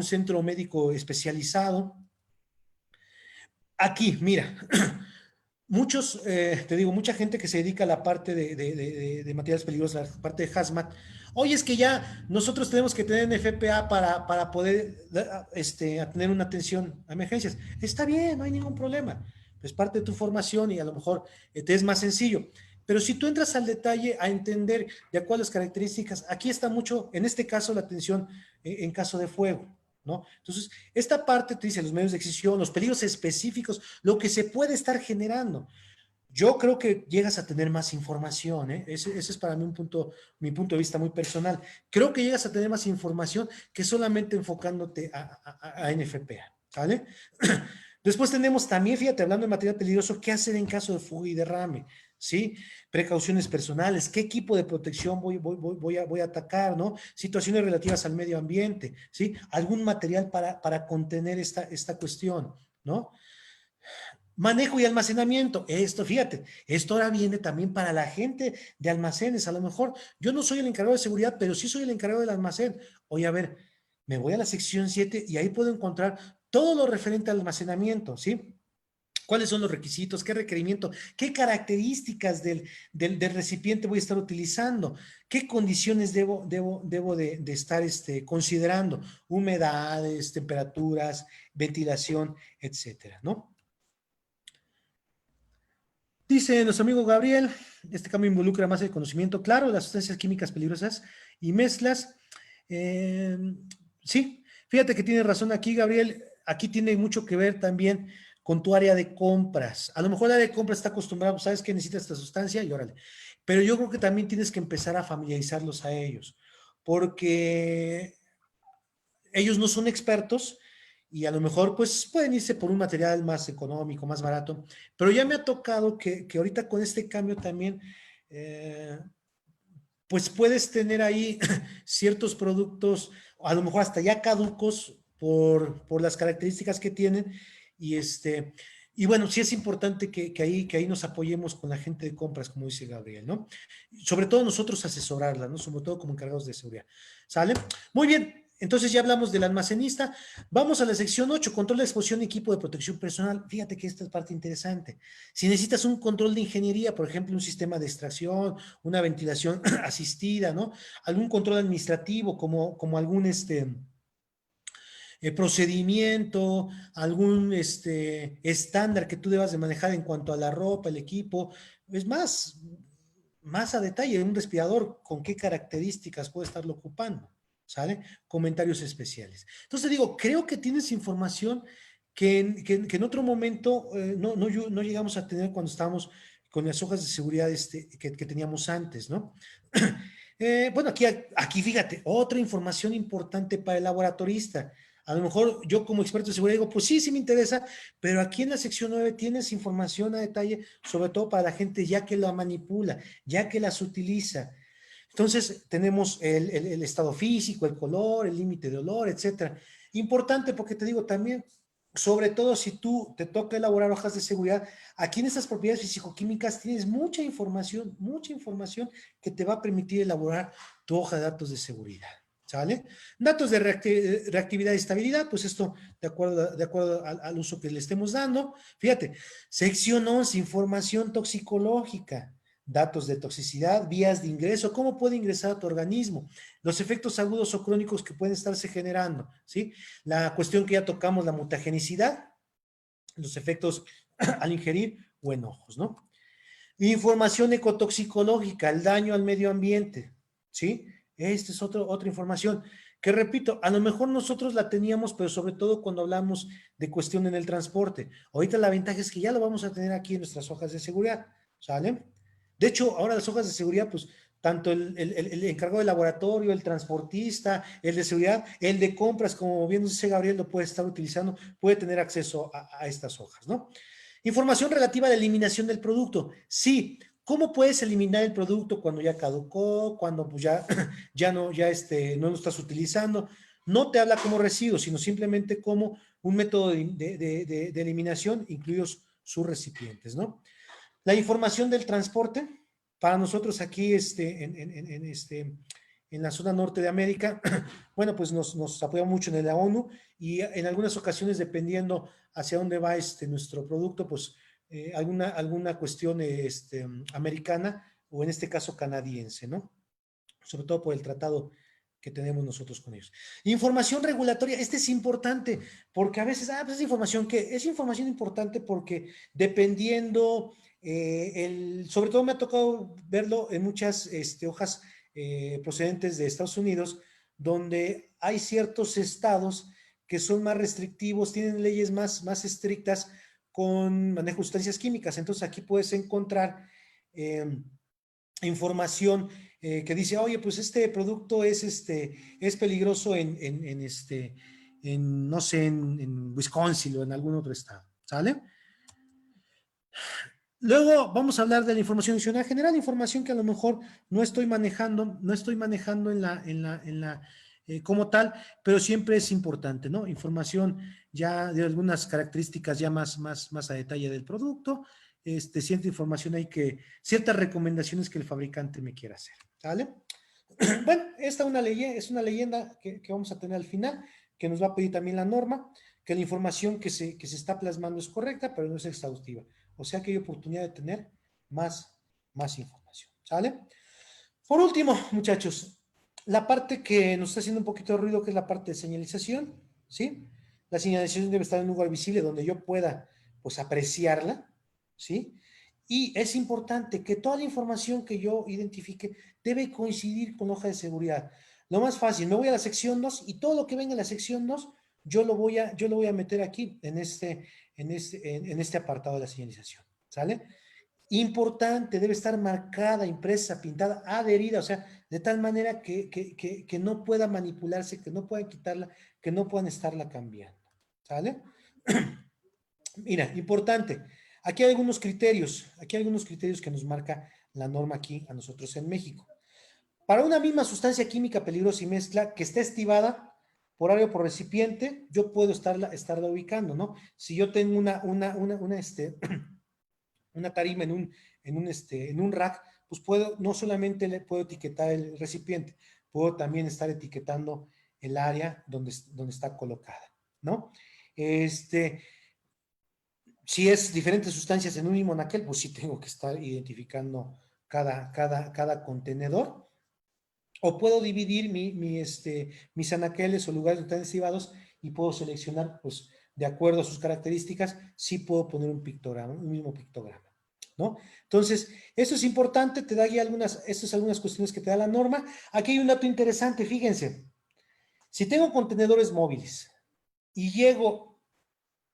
Speaker 1: centro médico especializado. Aquí, mira, te digo, mucha gente que se dedica a la parte de materiales peligrosos, la parte de hazmat. Oye, es que ya nosotros tenemos que tener FPA para poder tener una atención a emergencias. Está bien, no hay ningún problema. Es parte de tu formación y a lo mejor te es más sencillo. Pero si tú entras al detalle a entender de acuerdo a las características, aquí está mucho, en este caso, la atención en caso de fuego, ¿no? Entonces, esta parte te dice los medios de extinción, los peligros específicos, lo que se puede estar generando. Yo creo que llegas a tener más información, ¿eh? Ese es para mí mi punto de vista muy personal. Creo que llegas a tener más información que solamente enfocándote a NFPA, ¿vale? Después tenemos también, fíjate, hablando de material peligroso, ¿qué hacer en caso de fuga y derrame? ¿Sí? Precauciones personales, ¿qué equipo de protección voy a atacar? ¿No? Situaciones relativas al medio ambiente, ¿sí? Algún material para contener esta cuestión, ¿no? Manejo y almacenamiento. Esto, fíjate, esto ahora viene también para la gente de almacenes. A lo mejor yo no soy el encargado de seguridad, pero sí soy el encargado del almacén. Oye, a ver, me voy a la sección 7 y ahí puedo encontrar todo lo referente al almacenamiento, ¿sí? ¿Cuáles son los requisitos? ¿Qué requerimiento? ¿Qué características del recipiente voy a estar utilizando? ¿Qué condiciones debo de estar considerando? Humedades, temperaturas, ventilación, etcétera, ¿no? Dice nuestro amigo Gabriel, este cambio involucra más el conocimiento, claro, las sustancias químicas peligrosas y mezclas. Eh, sí, fíjate que tiene razón aquí, Gabriel. Aquí tiene mucho que ver también con tu área de compras. A lo mejor el área de compras está acostumbrado, sabes que necesitas esta sustancia y órale. Pero yo creo que también tienes que empezar a familiarizarlos a ellos, porque ellos no son expertos y a lo mejor pues pueden irse por un material más económico, más barato, pero ya me ha tocado que ahorita con este cambio también, eh, pues puedes tener ahí ciertos productos, a lo mejor hasta ya caducos por las características que tienen y y bueno, sí es importante que ahí nos apoyemos con la gente de compras, como dice Gabriel, ¿no? Sobre todo nosotros asesorarla, ¿no? Sobre todo como encargados de seguridad. ¿Sale? Muy bien. Entonces ya hablamos del almacenista. Vamos a la sección 8, control de exposición y equipo de protección personal. Fíjate que esta es parte interesante. Si necesitas un control de ingeniería, por ejemplo, un sistema de extracción, una ventilación asistida, ¿no? Algún control administrativo, como algún procedimiento, algún estándar que tú debas de manejar en cuanto a la ropa, el equipo. Es más a detalle, un respirador, con qué características puede estarlo ocupando, ¿sale? Comentarios especiales. Entonces digo, creo que tienes información que en otro momento no llegamos a tener cuando estábamos con las hojas de seguridad que teníamos antes, ¿no? Bueno, aquí fíjate, otra información importante para el laboratorista. A lo mejor yo como experto de seguridad digo, pues sí, sí me interesa, pero aquí en la sección 9 tienes información a detalle, sobre todo para la gente ya que la manipula, ya que las utiliza. Entonces tenemos el estado físico, el color, el límite de olor, etcétera. Importante porque te digo también, sobre todo si tú te toca elaborar hojas de seguridad, aquí en estas propiedades fisicoquímicas tienes mucha información que te va a permitir elaborar tu hoja de datos de seguridad. ¿Sale? Datos de reactividad y estabilidad, pues esto de acuerdo al uso que le estemos dando. Fíjate, sección 11, información toxicológica, datos de toxicidad, vías de ingreso, cómo puede ingresar a tu organismo, los efectos agudos o crónicos que pueden estarse generando, ¿sí? La cuestión que ya tocamos, la mutagenicidad, los efectos al ingerir o en ojos, ¿no? Información ecotoxicológica, el daño al medio ambiente, ¿sí? Esta es otra información que, repito, a lo mejor nosotros la teníamos, pero sobre todo cuando hablamos de cuestión en el transporte. Ahorita la ventaja es que ya lo vamos a tener aquí en nuestras hojas de seguridad, ¿sale? De hecho, ahora las hojas de seguridad, pues, tanto el encargado de laboratorio, el transportista, el de seguridad, el de compras, como bien dice Gabriel, lo puede estar utilizando, puede tener acceso a estas hojas, ¿no? Información relativa a la eliminación del producto. Sí, ¿cómo puedes eliminar el producto cuando ya caducó, cuando pues no lo estás utilizando? No te habla como residuo, sino simplemente como un método de eliminación, incluidos sus recipientes, ¿no? La información del transporte, para nosotros aquí en la zona norte de América, bueno, pues nos apoya mucho en la ONU y en algunas ocasiones, dependiendo hacia dónde va nuestro producto, pues alguna cuestión americana o en este caso canadiense, ¿no? Sobre todo por el tratado que tenemos nosotros con ellos. Información regulatoria, este es importante, porque a veces, pues es información que es información importante porque dependiendo, sobre todo me ha tocado verlo en muchas hojas procedentes de Estados Unidos, donde hay ciertos estados que son más restrictivos, tienen leyes más estrictas con manejo de sustancias químicas. Entonces aquí puedes encontrar información que dice, oye, pues este producto es peligroso no sé, en Wisconsin o en algún otro estado, ¿sale? Luego vamos a hablar de la información adicional general, información que a lo mejor no estoy manejando como tal, pero siempre es importante, ¿no? Información ya de algunas características ya más a detalle del producto, cierta información hay ciertas recomendaciones que el fabricante me quiera hacer, ¿sale? Bueno, esta es una leyenda que vamos a tener al final, que nos va a pedir también la norma, que la información que se está plasmando es correcta, pero no es exhaustiva. O sea que hay oportunidad de tener más información, ¿sale? Por último, muchachos, la parte que nos está haciendo un poquito de ruido, que es la parte de señalización, ¿sí? La señalización debe estar en un lugar visible donde yo pueda, pues, apreciarla, ¿sí? Y es importante que toda la información que yo identifique debe coincidir con la hoja de seguridad. Lo más fácil, me voy a la sección 2 y todo lo que venga en la sección 2 yo lo voy a meter aquí en este apartado de la señalización, ¿sale? Importante, debe estar marcada, impresa, pintada, adherida, o sea, de tal manera que no pueda manipularse, que no puedan quitarla, que no puedan estarla cambiando, ¿sale? Mira, importante, aquí hay algunos criterios que nos marca la norma aquí a nosotros en México. Para una misma sustancia química peligrosa y mezcla que esté estibada por área o por recipiente, yo puedo estarla ubicando, ¿no? Si yo tengo una tarima en un rack, pues no solamente le puedo etiquetar el recipiente, puedo también estar etiquetando el área donde está colocada, ¿no? Si es diferentes sustancias en un mismo anaquel, pues sí tengo que estar identificando cada contenedor. O puedo dividir mis anaqueles o lugares donde están estivados y puedo seleccionar, pues, de acuerdo a sus características, sí puedo poner un pictograma, un mismo pictograma, ¿no? Entonces, eso es importante, te da aquí algunas cuestiones que te da la norma. Aquí hay un dato interesante, fíjense. Si tengo contenedores móviles y llego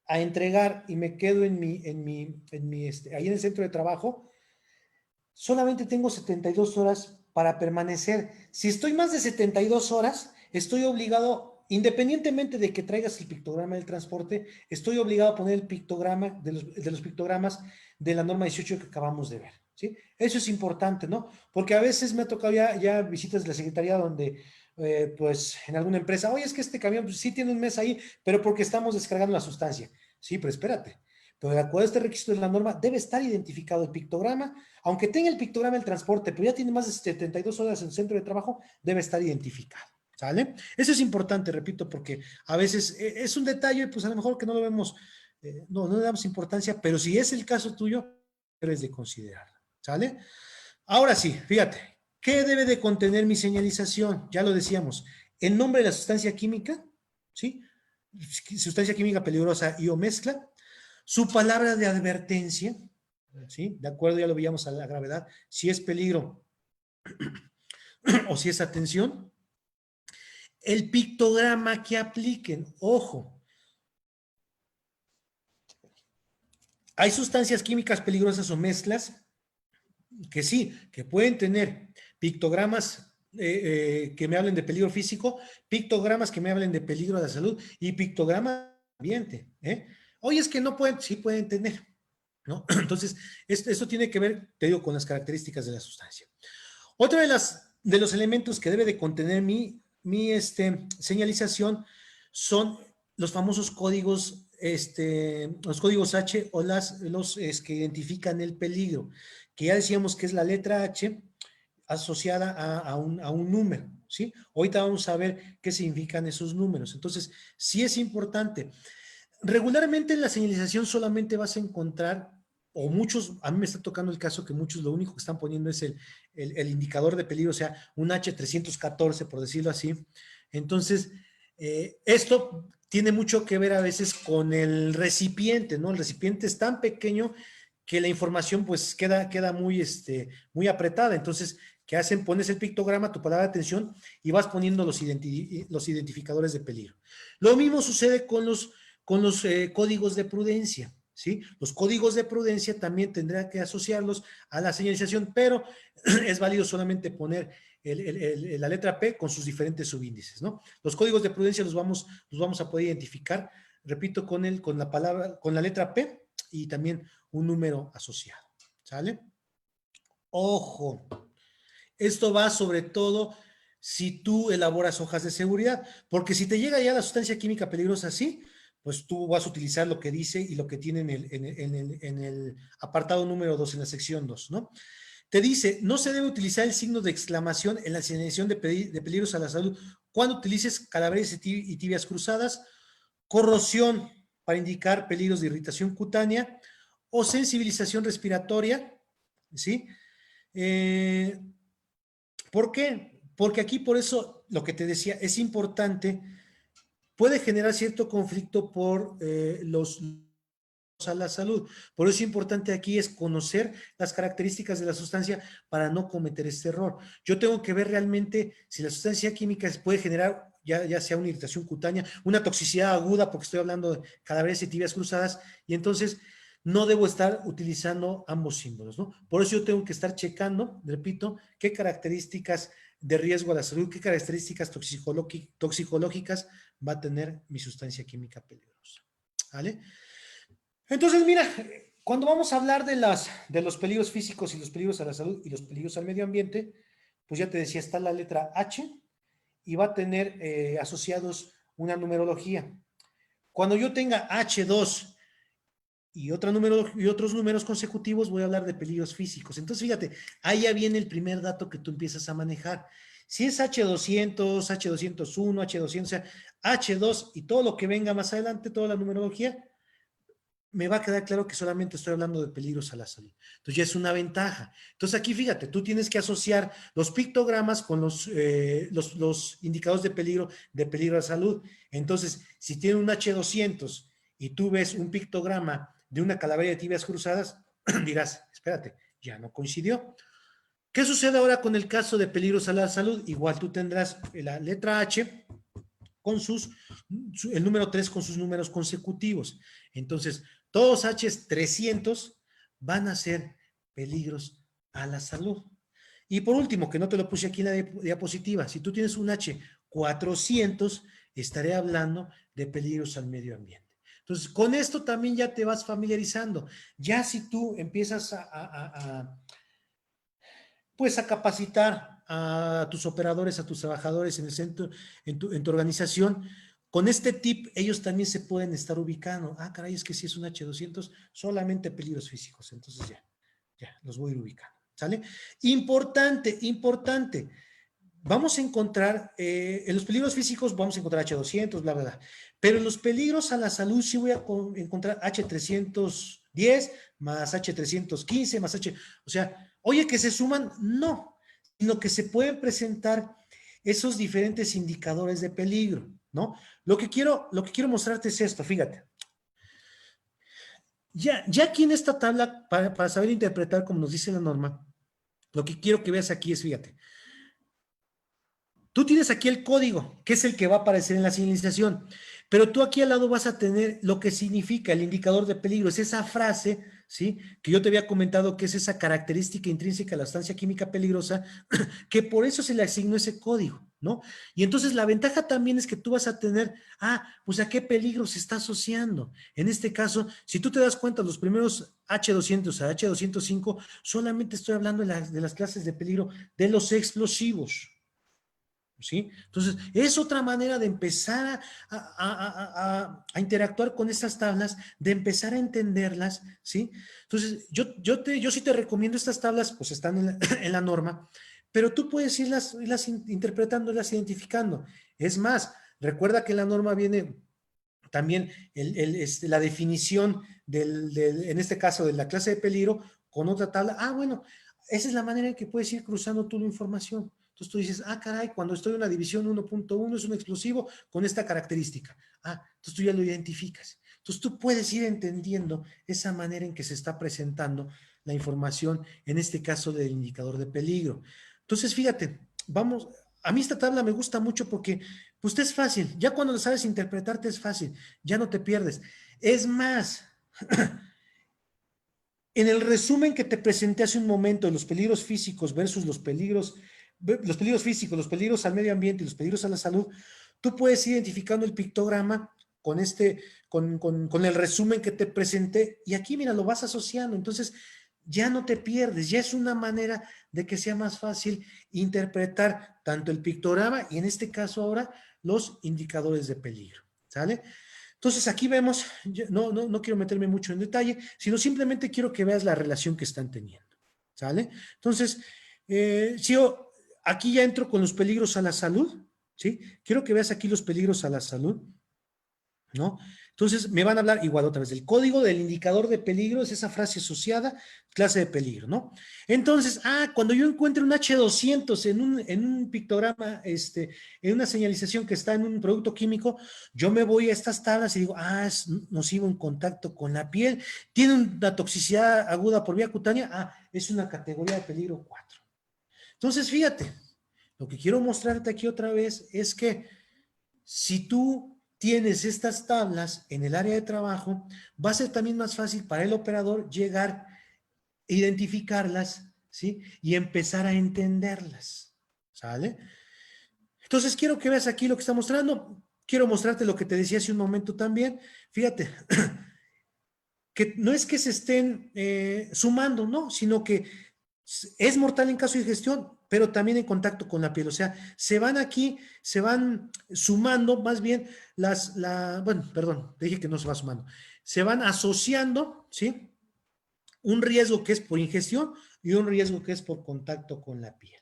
Speaker 1: a entregar y me quedo ahí en el centro de trabajo, solamente tengo 72 horas para permanecer. Si estoy más de 72 horas, estoy obligado, independientemente de que traigas el pictograma del transporte, estoy obligado a poner el pictograma de los pictogramas de la norma 18 que acabamos de ver, ¿sí? Eso es importante, ¿no? Porque a veces me ha tocado ya visitas de la Secretaría donde, pues, en alguna empresa, oye, es que este camión pues, sí tiene un mes ahí, pero porque estamos descargando la sustancia. Sí, pero espérate. Pero de acuerdo a este requisito de la norma, debe estar identificado el pictograma. Aunque tenga el pictograma del transporte, pero ya tiene más de 72 horas en el centro de trabajo, debe estar identificado. ¿Sale? Eso es importante, repito, porque a veces es un detalle, pues a lo mejor que no lo vemos, no le damos importancia, pero si es el caso tuyo, debes de considerarlo. ¿Sale? Ahora sí, fíjate, ¿qué debe de contener mi señalización? Ya lo decíamos, el nombre de la sustancia química, ¿sí? Sustancia química peligrosa y o mezcla, su palabra de advertencia, ¿sí? De acuerdo, ya lo veíamos a la gravedad, si es peligro o si es atención. El pictograma que apliquen, ojo, hay sustancias químicas peligrosas o mezclas que sí, que pueden tener pictogramas que me hablen de peligro físico, pictogramas que me hablen de peligro de la salud y pictogramas ambiente. Oye, es que no pueden, sí pueden tener, ¿no? Entonces, esto tiene que ver, te digo, con las características de la sustancia. Otro de los elementos que debe de contener mi señalización son los famosos códigos, los códigos H o los que identifican el peligro, que ya decíamos que es la letra H asociada a un número, ¿sí? Ahorita vamos a ver qué significan esos números. Entonces, sí es importante. Regularmente en la señalización solamente vas a encontrar, o muchos, a mí me está tocando el caso que muchos lo único que están poniendo es el indicador de peligro, o sea, un H314, por decirlo así. Entonces, esto tiene mucho que ver a veces con el recipiente, ¿no? El recipiente es tan pequeño que la información pues queda muy apretada. Entonces, ¿qué hacen? Pones el pictograma, tu palabra de atención y vas poniendo los identificadores de peligro. Lo mismo sucede con los códigos de prudencia, ¿sí? Los códigos de prudencia también tendrá que asociarlos a la señalización, pero es válido solamente poner la letra P con sus diferentes subíndices, ¿no? Los códigos de prudencia los vamos a poder identificar, repito, con la letra P y también un número asociado, ¿sale? Ojo, esto va sobre todo si tú elaboras hojas de seguridad, porque si te llega ya la sustancia química peligrosa así, pues tú vas a utilizar lo que dice y lo que tiene en el apartado número 2, en la sección 2, ¿no? Te dice, no se debe utilizar el signo de exclamación en la señalización de peligros a la salud cuando utilices calabres y tibias cruzadas, corrosión para indicar peligros de irritación cutánea o sensibilización respiratoria, ¿sí? Eh, ¿Por qué? Porque aquí por eso, lo que te decía, es importante, puede generar cierto conflicto por los a la salud. Por eso es importante aquí es conocer las características de la sustancia para no cometer este error. Yo tengo que ver realmente si la sustancia química puede generar ya sea una irritación cutánea, una toxicidad aguda, porque estoy hablando de calabres y tibias cruzadas, y entonces no debo estar utilizando ambos símbolos, ¿no? Por eso yo tengo que estar checando, repito, qué características de riesgo a la salud, qué características toxicológicas va a tener mi sustancia química peligrosa, ¿vale? Entonces, mira, cuando vamos a hablar de los peligros físicos y los peligros a la salud y los peligros al medio ambiente, pues ya te decía, está la letra H y va a tener asociados una numerología. Cuando yo tenga H2 y otros números consecutivos, voy a hablar de peligros físicos. Entonces, fíjate, ahí ya viene el primer dato que tú empiezas a manejar. Si es H200, H201, H200, o sea, H2 y todo lo que venga más adelante, toda la numerología, me va a quedar claro que solamente estoy hablando de peligros a la salud. Entonces ya es una ventaja. Entonces aquí fíjate, tú tienes que asociar los pictogramas con los indicadores de peligro a la salud. Entonces, si tiene un H200 y tú ves un pictograma de una calavera de tibias cruzadas, dirás, espérate, ya no coincidió. ¿Qué sucede ahora con el caso de peligros a la salud? Igual tú tendrás la letra H con el número 3 con sus números consecutivos. Entonces, todos H300 van a ser peligros a la salud. Y por último, que no te lo puse aquí en la diapositiva, si tú tienes un H400, estaré hablando de peligros al medio ambiente. Entonces, con esto también ya te vas familiarizando. Ya si tú empiezas pues a capacitar a tus operadores, a tus trabajadores en el centro, en tu organización. Con este tip, ellos también se pueden estar ubicando. Ah, caray, es que si es un H200, solamente peligros físicos. Entonces ya, los voy a ir ubicando. ¿Sale? Importante, importante. Vamos a encontrar, en los peligros físicos vamos a encontrar H200, bla, bla, bla. Pero en los peligros a la salud sí voy a encontrar H310 más H315 más H, o sea, oye, que se suman, no, sino que se pueden presentar esos diferentes indicadores de peligro, ¿no? Lo que quiero mostrarte es esto, fíjate. Ya aquí en esta tabla, para saber interpretar como nos dice la norma, lo que quiero que veas aquí es, fíjate, tú tienes aquí el código, que es el que va a aparecer en la señalización, pero tú aquí al lado vas a tener lo que significa el indicador de peligro, es esa frase, ¿sí? Que yo te había comentado que es esa característica intrínseca de la sustancia química peligrosa, que por eso se le asignó ese código, ¿no? Y entonces la ventaja también es que tú vas a tener, pues a qué peligro se está asociando. En este caso, si tú te das cuenta, los primeros H200 a H205, solamente estoy hablando de las clases de peligro de los explosivos. ¿Sí? Entonces, es otra manera de empezar a interactuar con estas tablas, de empezar a entenderlas, ¿sí? Entonces, yo sí te recomiendo estas tablas, pues están en la norma, pero tú puedes irlas interpretando, irlas identificando. Es más, recuerda que en la norma viene también la definición en este caso, de la clase de peligro con otra tabla. Bueno, esa es la manera en que puedes ir cruzando tú la información. Entonces tú dices, caray, cuando estoy en la división 1.1 es un explosivo con esta característica. Entonces tú ya lo identificas. Entonces tú puedes ir entendiendo esa manera en que se está presentando la información, en este caso del indicador de peligro. Entonces fíjate, vamos, a mí esta tabla me gusta mucho porque pues te es fácil, ya cuando lo sabes interpretarte es fácil, ya no te pierdes. Es más, en el resumen que te presenté hace un momento, los peligros físicos versus los peligros físicos, los peligros al medio ambiente y los peligros a la salud, tú puedes ir identificando el pictograma con el resumen que te presenté y aquí, mira, lo vas asociando. Entonces, ya no te pierdes, ya es una manera de que sea más fácil interpretar tanto el pictograma y en este caso ahora los indicadores de peligro, ¿sale? Entonces aquí vemos, no quiero meterme mucho en detalle, sino simplemente quiero que veas la relación que están teniendo, ¿sale? Entonces, si yo aquí ya entro con los peligros a la salud, ¿sí? Quiero que veas aquí los peligros a la salud, ¿no? Entonces me van a hablar igual otra vez del código del indicador de peligro, es esa frase asociada, clase de peligro, ¿no? Entonces, cuando yo encuentre un H200 en un pictograma, en una señalización que está en un producto químico, yo me voy a estas tablas y digo, es nocivo en contacto con la piel, tiene una toxicidad aguda por vía cutánea, es una categoría de peligro 4. Entonces, fíjate, lo que quiero mostrarte aquí otra vez es que si tú tienes estas tablas en el área de trabajo, va a ser también más fácil para el operador llegar, identificarlas, ¿sí? Y empezar a entenderlas, ¿sale? Entonces quiero que veas aquí lo que está mostrando. Quiero mostrarte lo que te decía hace un momento también. Fíjate, que no es que se estén sumando, ¿no? Sino que es mortal en caso de digestión, pero también en contacto con la piel. O sea, se van sumando, más bien, bueno, perdón, dije que no se va sumando. Se van asociando, ¿sí? Un riesgo que es por ingestión y un riesgo que es por contacto con la piel.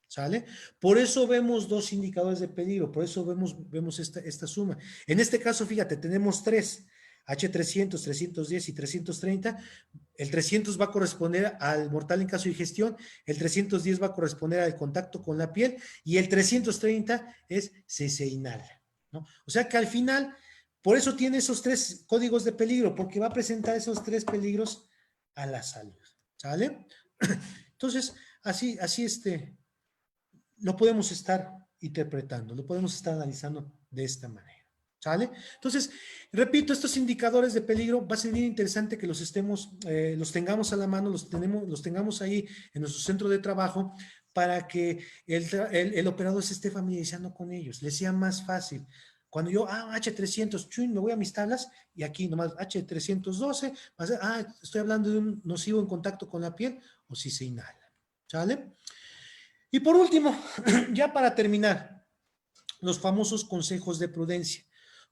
Speaker 1: ¿Sale? Por eso vemos dos indicadores de peligro, por eso vemos esta suma. En este caso, fíjate, tenemos tres, H300, 310 y 330. El 300 va a corresponder al mortal en caso de digestión, el 310 va a corresponder al contacto con la piel y el 330 es si se inhala, ¿no? O sea que al final, por eso tiene esos tres códigos de peligro, porque va a presentar esos tres peligros a la salud, ¿sale? Entonces, así lo podemos estar interpretando, lo podemos estar analizando de esta manera. ¿Sale? Entonces, repito, estos indicadores de peligro va a ser bien interesante que los tengamos a la mano, los tengamos ahí en nuestro centro de trabajo para que el operador se esté familiarizando con ellos, le sea más fácil. Cuando yo, H300, me voy a mis tablas y aquí nomás H312, estoy hablando de un nocivo en contacto con la piel o si se inhala. ¿Sale? Y por último, ya para terminar, los famosos consejos de prudencia,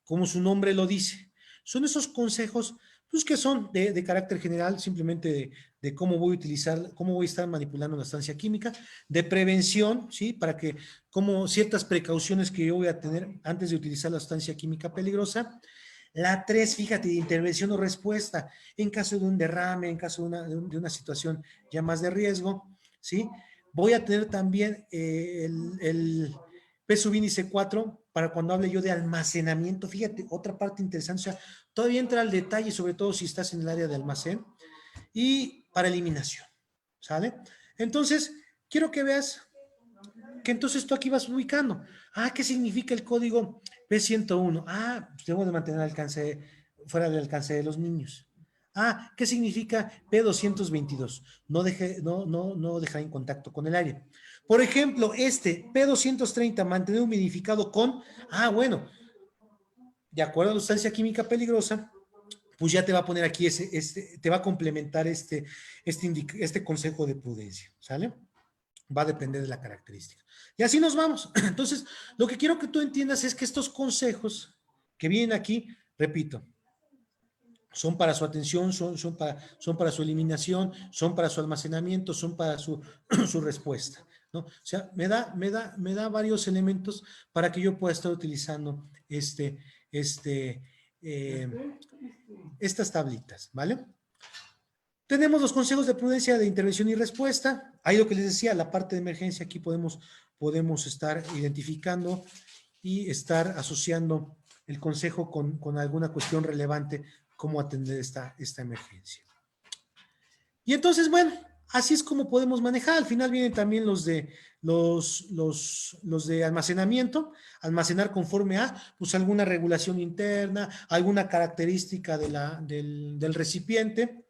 Speaker 1: como su nombre lo dice. Son esos consejos pues, que son de carácter general, simplemente de cómo voy a utilizar, cómo voy a estar manipulando la sustancia química, de prevención, ¿sí? Para que, como ciertas precauciones que yo voy a tener antes de utilizar la sustancia química peligrosa. La 3, fíjate, de intervención o respuesta, en caso de un derrame, en caso de una situación ya más de riesgo, ¿sí? Voy a tener también el P subíndice 4 para cuando hable yo de almacenamiento. Fíjate, otra parte interesante, o sea, todavía entra al detalle, sobre todo si estás en el área de almacén, y para eliminación, ¿sale? Entonces, quiero que veas que entonces tú aquí vas ubicando. ¿Qué significa el código P101? Debo de mantener fuera del alcance de los niños. ¿Qué significa P222? No dejar en contacto con el aire. Por ejemplo, P230, mantener humidificado con, bueno, de acuerdo a la sustancia química peligrosa, pues ya te va a poner aquí te va a complementar este consejo de prudencia, ¿sale? Va a depender de la característica. Y así nos vamos. Entonces, lo que quiero que tú entiendas es que estos consejos que vienen aquí, repito, son para su atención, son para su eliminación, son para su almacenamiento, son para su respuesta, ¿no? O sea, me da varios elementos para que yo pueda estar utilizando estas tablitas, ¿vale? Tenemos los consejos de prudencia de intervención y respuesta. Ahí lo que les decía, la parte de emergencia, aquí podemos estar identificando y estar asociando el consejo con alguna cuestión relevante, cómo atender esta emergencia. Y entonces, bueno, así es como podemos manejar. Al final vienen también los de almacenamiento, almacenar conforme a pues alguna regulación interna, alguna característica del recipiente.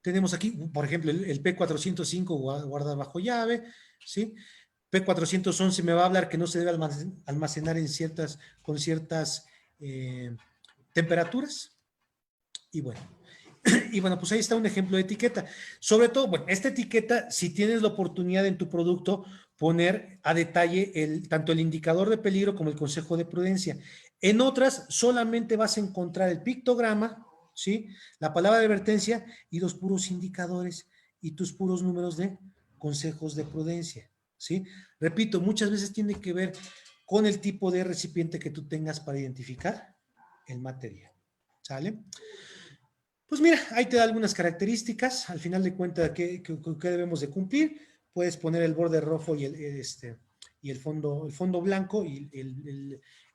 Speaker 1: Tenemos aquí, por ejemplo, el P405 guardar bajo llave, ¿sí? P411 me va a hablar que no se debe almacenar con ciertas temperaturas. Y bueno, Y bueno, pues ahí está un ejemplo de etiqueta. Sobre todo, bueno, esta etiqueta, si tienes la oportunidad en tu producto, poner a detalle tanto el indicador de peligro como el consejo de prudencia. En otras, solamente vas a encontrar el pictograma, ¿sí? La palabra de advertencia y los puros indicadores y tus puros números de consejos de prudencia, ¿sí? Repito, muchas veces tiene que ver con el tipo de recipiente que tú tengas para identificar el material, ¿sale? Pues mira, ahí te da algunas características, al final de cuentas, ¿qué debemos de cumplir? Puedes poner el borde rojo y el fondo blanco y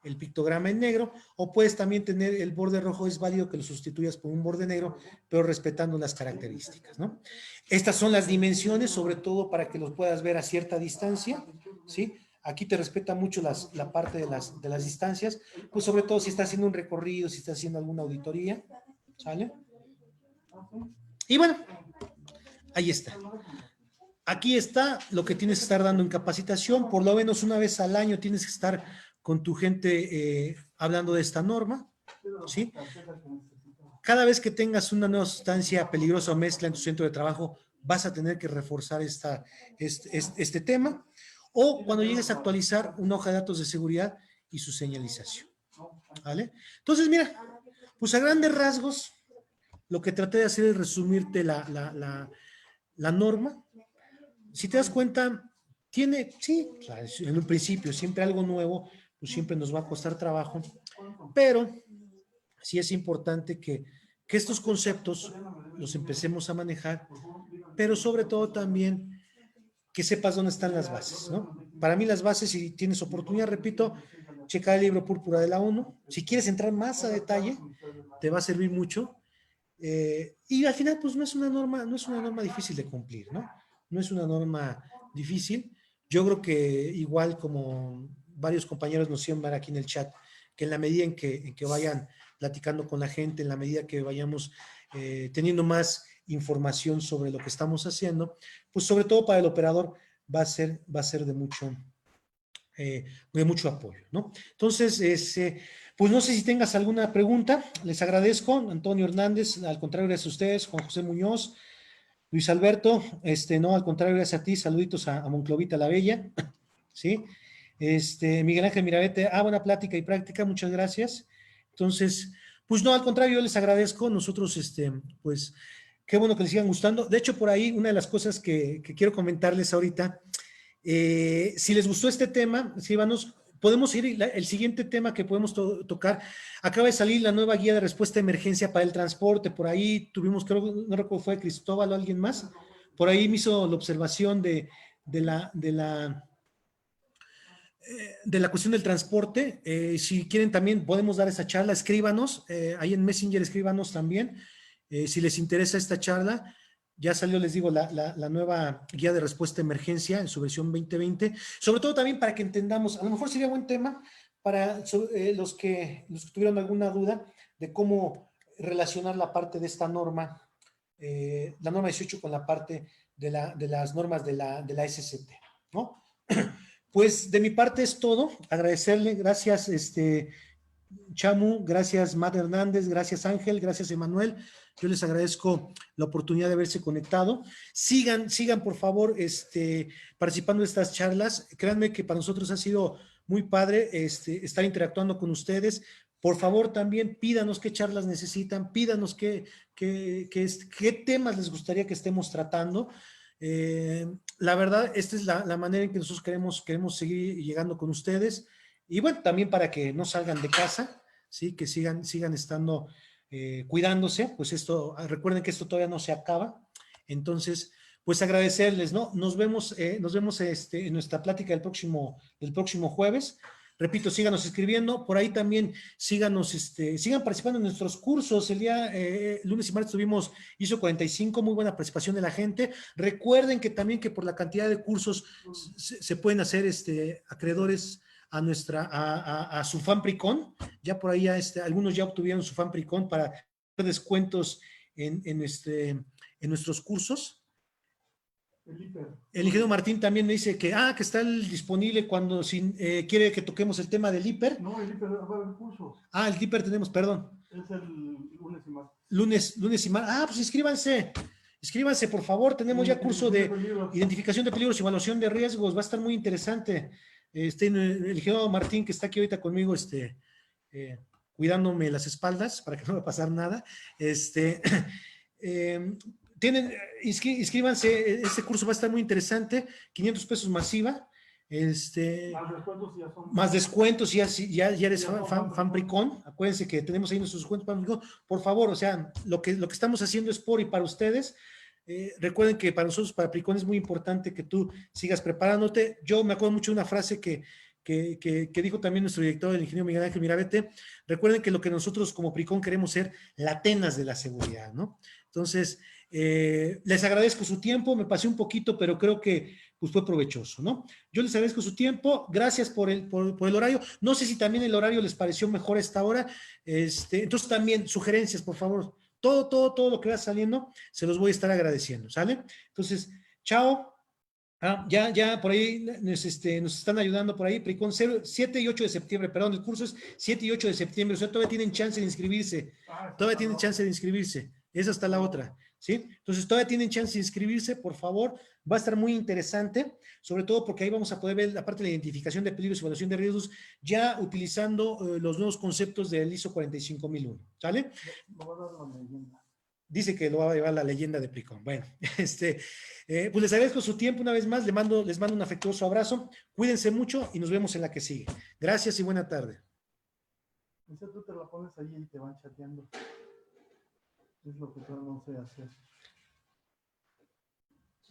Speaker 1: el pictograma en negro, o puedes también tener el borde rojo, es válido que lo sustituyas por un borde negro, pero respetando las características, ¿no? Estas son las dimensiones, sobre todo para que los puedas ver a cierta distancia, ¿sí? Aquí te respeta mucho la parte de las distancias, pues sobre todo si estás haciendo un recorrido, si estás haciendo alguna auditoría, ¿sale? Y bueno, ahí está. Aquí está lo que tienes que estar dando en capacitación. Por lo menos una vez al año tienes que estar con tu gente hablando de esta norma, ¿sí? Cada vez que tengas una nueva sustancia peligrosa o mezcla en tu centro de trabajo, vas a tener que reforzar este tema. O cuando llegues a actualizar una hoja de datos de seguridad y su señalización, ¿vale? Entonces, mira, pues a grandes rasgos, lo que traté de hacer es resumirte la norma. Si te das cuenta, tiene, sí, en un principio, siempre algo nuevo, pues siempre nos va a costar trabajo, pero sí es importante que estos conceptos los empecemos a manejar, pero sobre todo también que sepas dónde están las bases, ¿no? Para mí las bases, si tienes oportunidad, repito, checar el libro Púrpura de la ONU. Si quieres entrar más a detalle, te va a servir mucho. Y al final, pues no es una norma difícil de cumplir, ¿no? No es una norma difícil. Yo creo que igual como varios compañeros nos hicieron ver aquí en el chat, que en la medida en que vayan platicando con la gente, en la medida que vayamos teniendo más información sobre lo que estamos haciendo, pues sobre todo para el operador va a ser de mucho apoyo, ¿no? Entonces, pues no sé si tengas alguna pregunta, les agradezco, Antonio Hernández, al contrario, gracias a ustedes, Juan José Muñoz, Luis Alberto, no, al contrario, gracias a ti, saluditos a Monclovita la Bella, ¿sí? Miguel Ángel Mirabete, buena plática y práctica, muchas gracias. Entonces, pues no, al contrario, yo les agradezco, nosotros, pues, qué bueno que les sigan gustando. De hecho, por ahí, una de las cosas que quiero comentarles ahorita, si les gustó este tema, escríbanos, podemos ir, el siguiente tema que podemos tocar, acaba de salir la nueva guía de respuesta a emergencia para el transporte, por ahí tuvimos, creo, no recuerdo, fue Cristóbal o alguien más, por ahí me hizo la observación de la cuestión del transporte. Si quieren también podemos dar esa charla, escríbanos, ahí en Messenger escríbanos también, si les interesa esta charla. Ya salió, les digo, la nueva guía de respuesta a emergencia en su versión 2020, sobre todo también para que entendamos, a lo mejor sería buen tema para los que tuvieron alguna duda de cómo relacionar la parte de esta norma, la norma 18 con la parte de las normas de la SCT, ¿no? Pues de mi parte es todo, agradecerle, gracias Chamu, gracias Matt Hernández, gracias Ángel, gracias Emanuel, yo les agradezco la oportunidad de haberse conectado, sigan por favor participando de estas charlas, créanme que para nosotros ha sido muy padre estar interactuando con ustedes. Por favor también pídanos qué charlas necesitan, pídanos qué temas les gustaría que estemos tratando. La verdad, esta es la manera en que nosotros queremos seguir llegando con ustedes. Y bueno, también para que no salgan de casa, ¿sí? Que sigan estando cuidándose, pues recuerden que esto todavía no se acaba. Entonces, pues agradecerles, ¿no? Nos vemos en nuestra plática del próximo jueves. Repito, síganos escribiendo, por ahí también sigan participando en nuestros cursos. El día lunes y martes tuvimos ISO 45, muy buena participación de la gente. Recuerden que también que por la cantidad de cursos se pueden hacer acreedores a su FAMPRICON. Ya por ahí algunos ya obtuvieron su FAMPRICON para descuentos en nuestros cursos. El ingeniero Martín también me dice que está disponible cuando quiere que toquemos el tema del hiper.
Speaker 2: No, el hiper va a haber curso.
Speaker 1: El hiper tenemos, perdón.
Speaker 2: Es el lunes y
Speaker 1: Lunes y martes. Ah, pues inscríbanse. Inscríbanse, por favor. Tenemos ya curso de identificación de peligros y evaluación de riesgos. Va a estar muy interesante. El ingeniero Martín, que está aquí ahorita conmigo, cuidándome las espaldas para que no me va a pasar nada. Inscríbanse. Este curso va a estar muy interesante. 500 pesos masiva. Más descuentos, ya eres fan Pricón. Acuérdense que tenemos ahí nuestros descuentos fan Pricón. Por favor, o sea, lo que estamos haciendo es por y para ustedes. Recuerden que para nosotros, para Pricón, es muy importante que tú sigas preparándote. Yo me acuerdo mucho de una frase que dijo también nuestro director, el ingeniero Miguel Ángel Mirabete. Recuerden que lo que nosotros como Pricón queremos ser la Atenas de la seguridad, ¿no? Entonces, les agradezco su tiempo, me pasé un poquito, pero creo que pues, fue provechoso, ¿no? Yo les agradezco su tiempo, gracias por el horario. No sé si también el horario les pareció mejor a esta hora. Entonces también, sugerencias, por favor. Todo lo que va saliendo, se los voy a estar agradeciendo, ¿sale? Entonces, chao. Ya por ahí nos están ayudando por ahí, Pricón 7 y 8 de septiembre, perdón, el curso es 7 y 8 de septiembre, o sea, todavía tienen chance de inscribirse, esa está la otra, ¿sí? Entonces, todavía tienen chance de inscribirse, por favor, va a estar muy interesante, sobre todo porque ahí vamos a poder ver la parte de la identificación de peligros y evaluación de riesgos, ya utilizando los nuevos conceptos del ISO 45001, ¿sale? Dice que lo va a llevar la leyenda de Pricón. Bueno, pues les agradezco su tiempo una vez más, les mando un afectuoso abrazo, cuídense mucho y nos vemos en la que sigue. Gracias y buena tarde.
Speaker 2: Esa tú te la pones allí y te van chateando. Es lo que yo no sé hacer.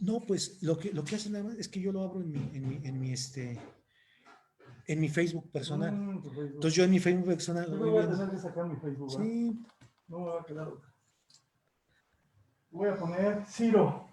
Speaker 1: No, pues lo que hacen nada más es que yo lo abro en mi Facebook personal. Entonces yo en mi Facebook personal.
Speaker 2: Yo me voy a tener que sacar mi Facebook.
Speaker 1: Sí.
Speaker 2: No me va a quedar otra. Voy a poner Ciro.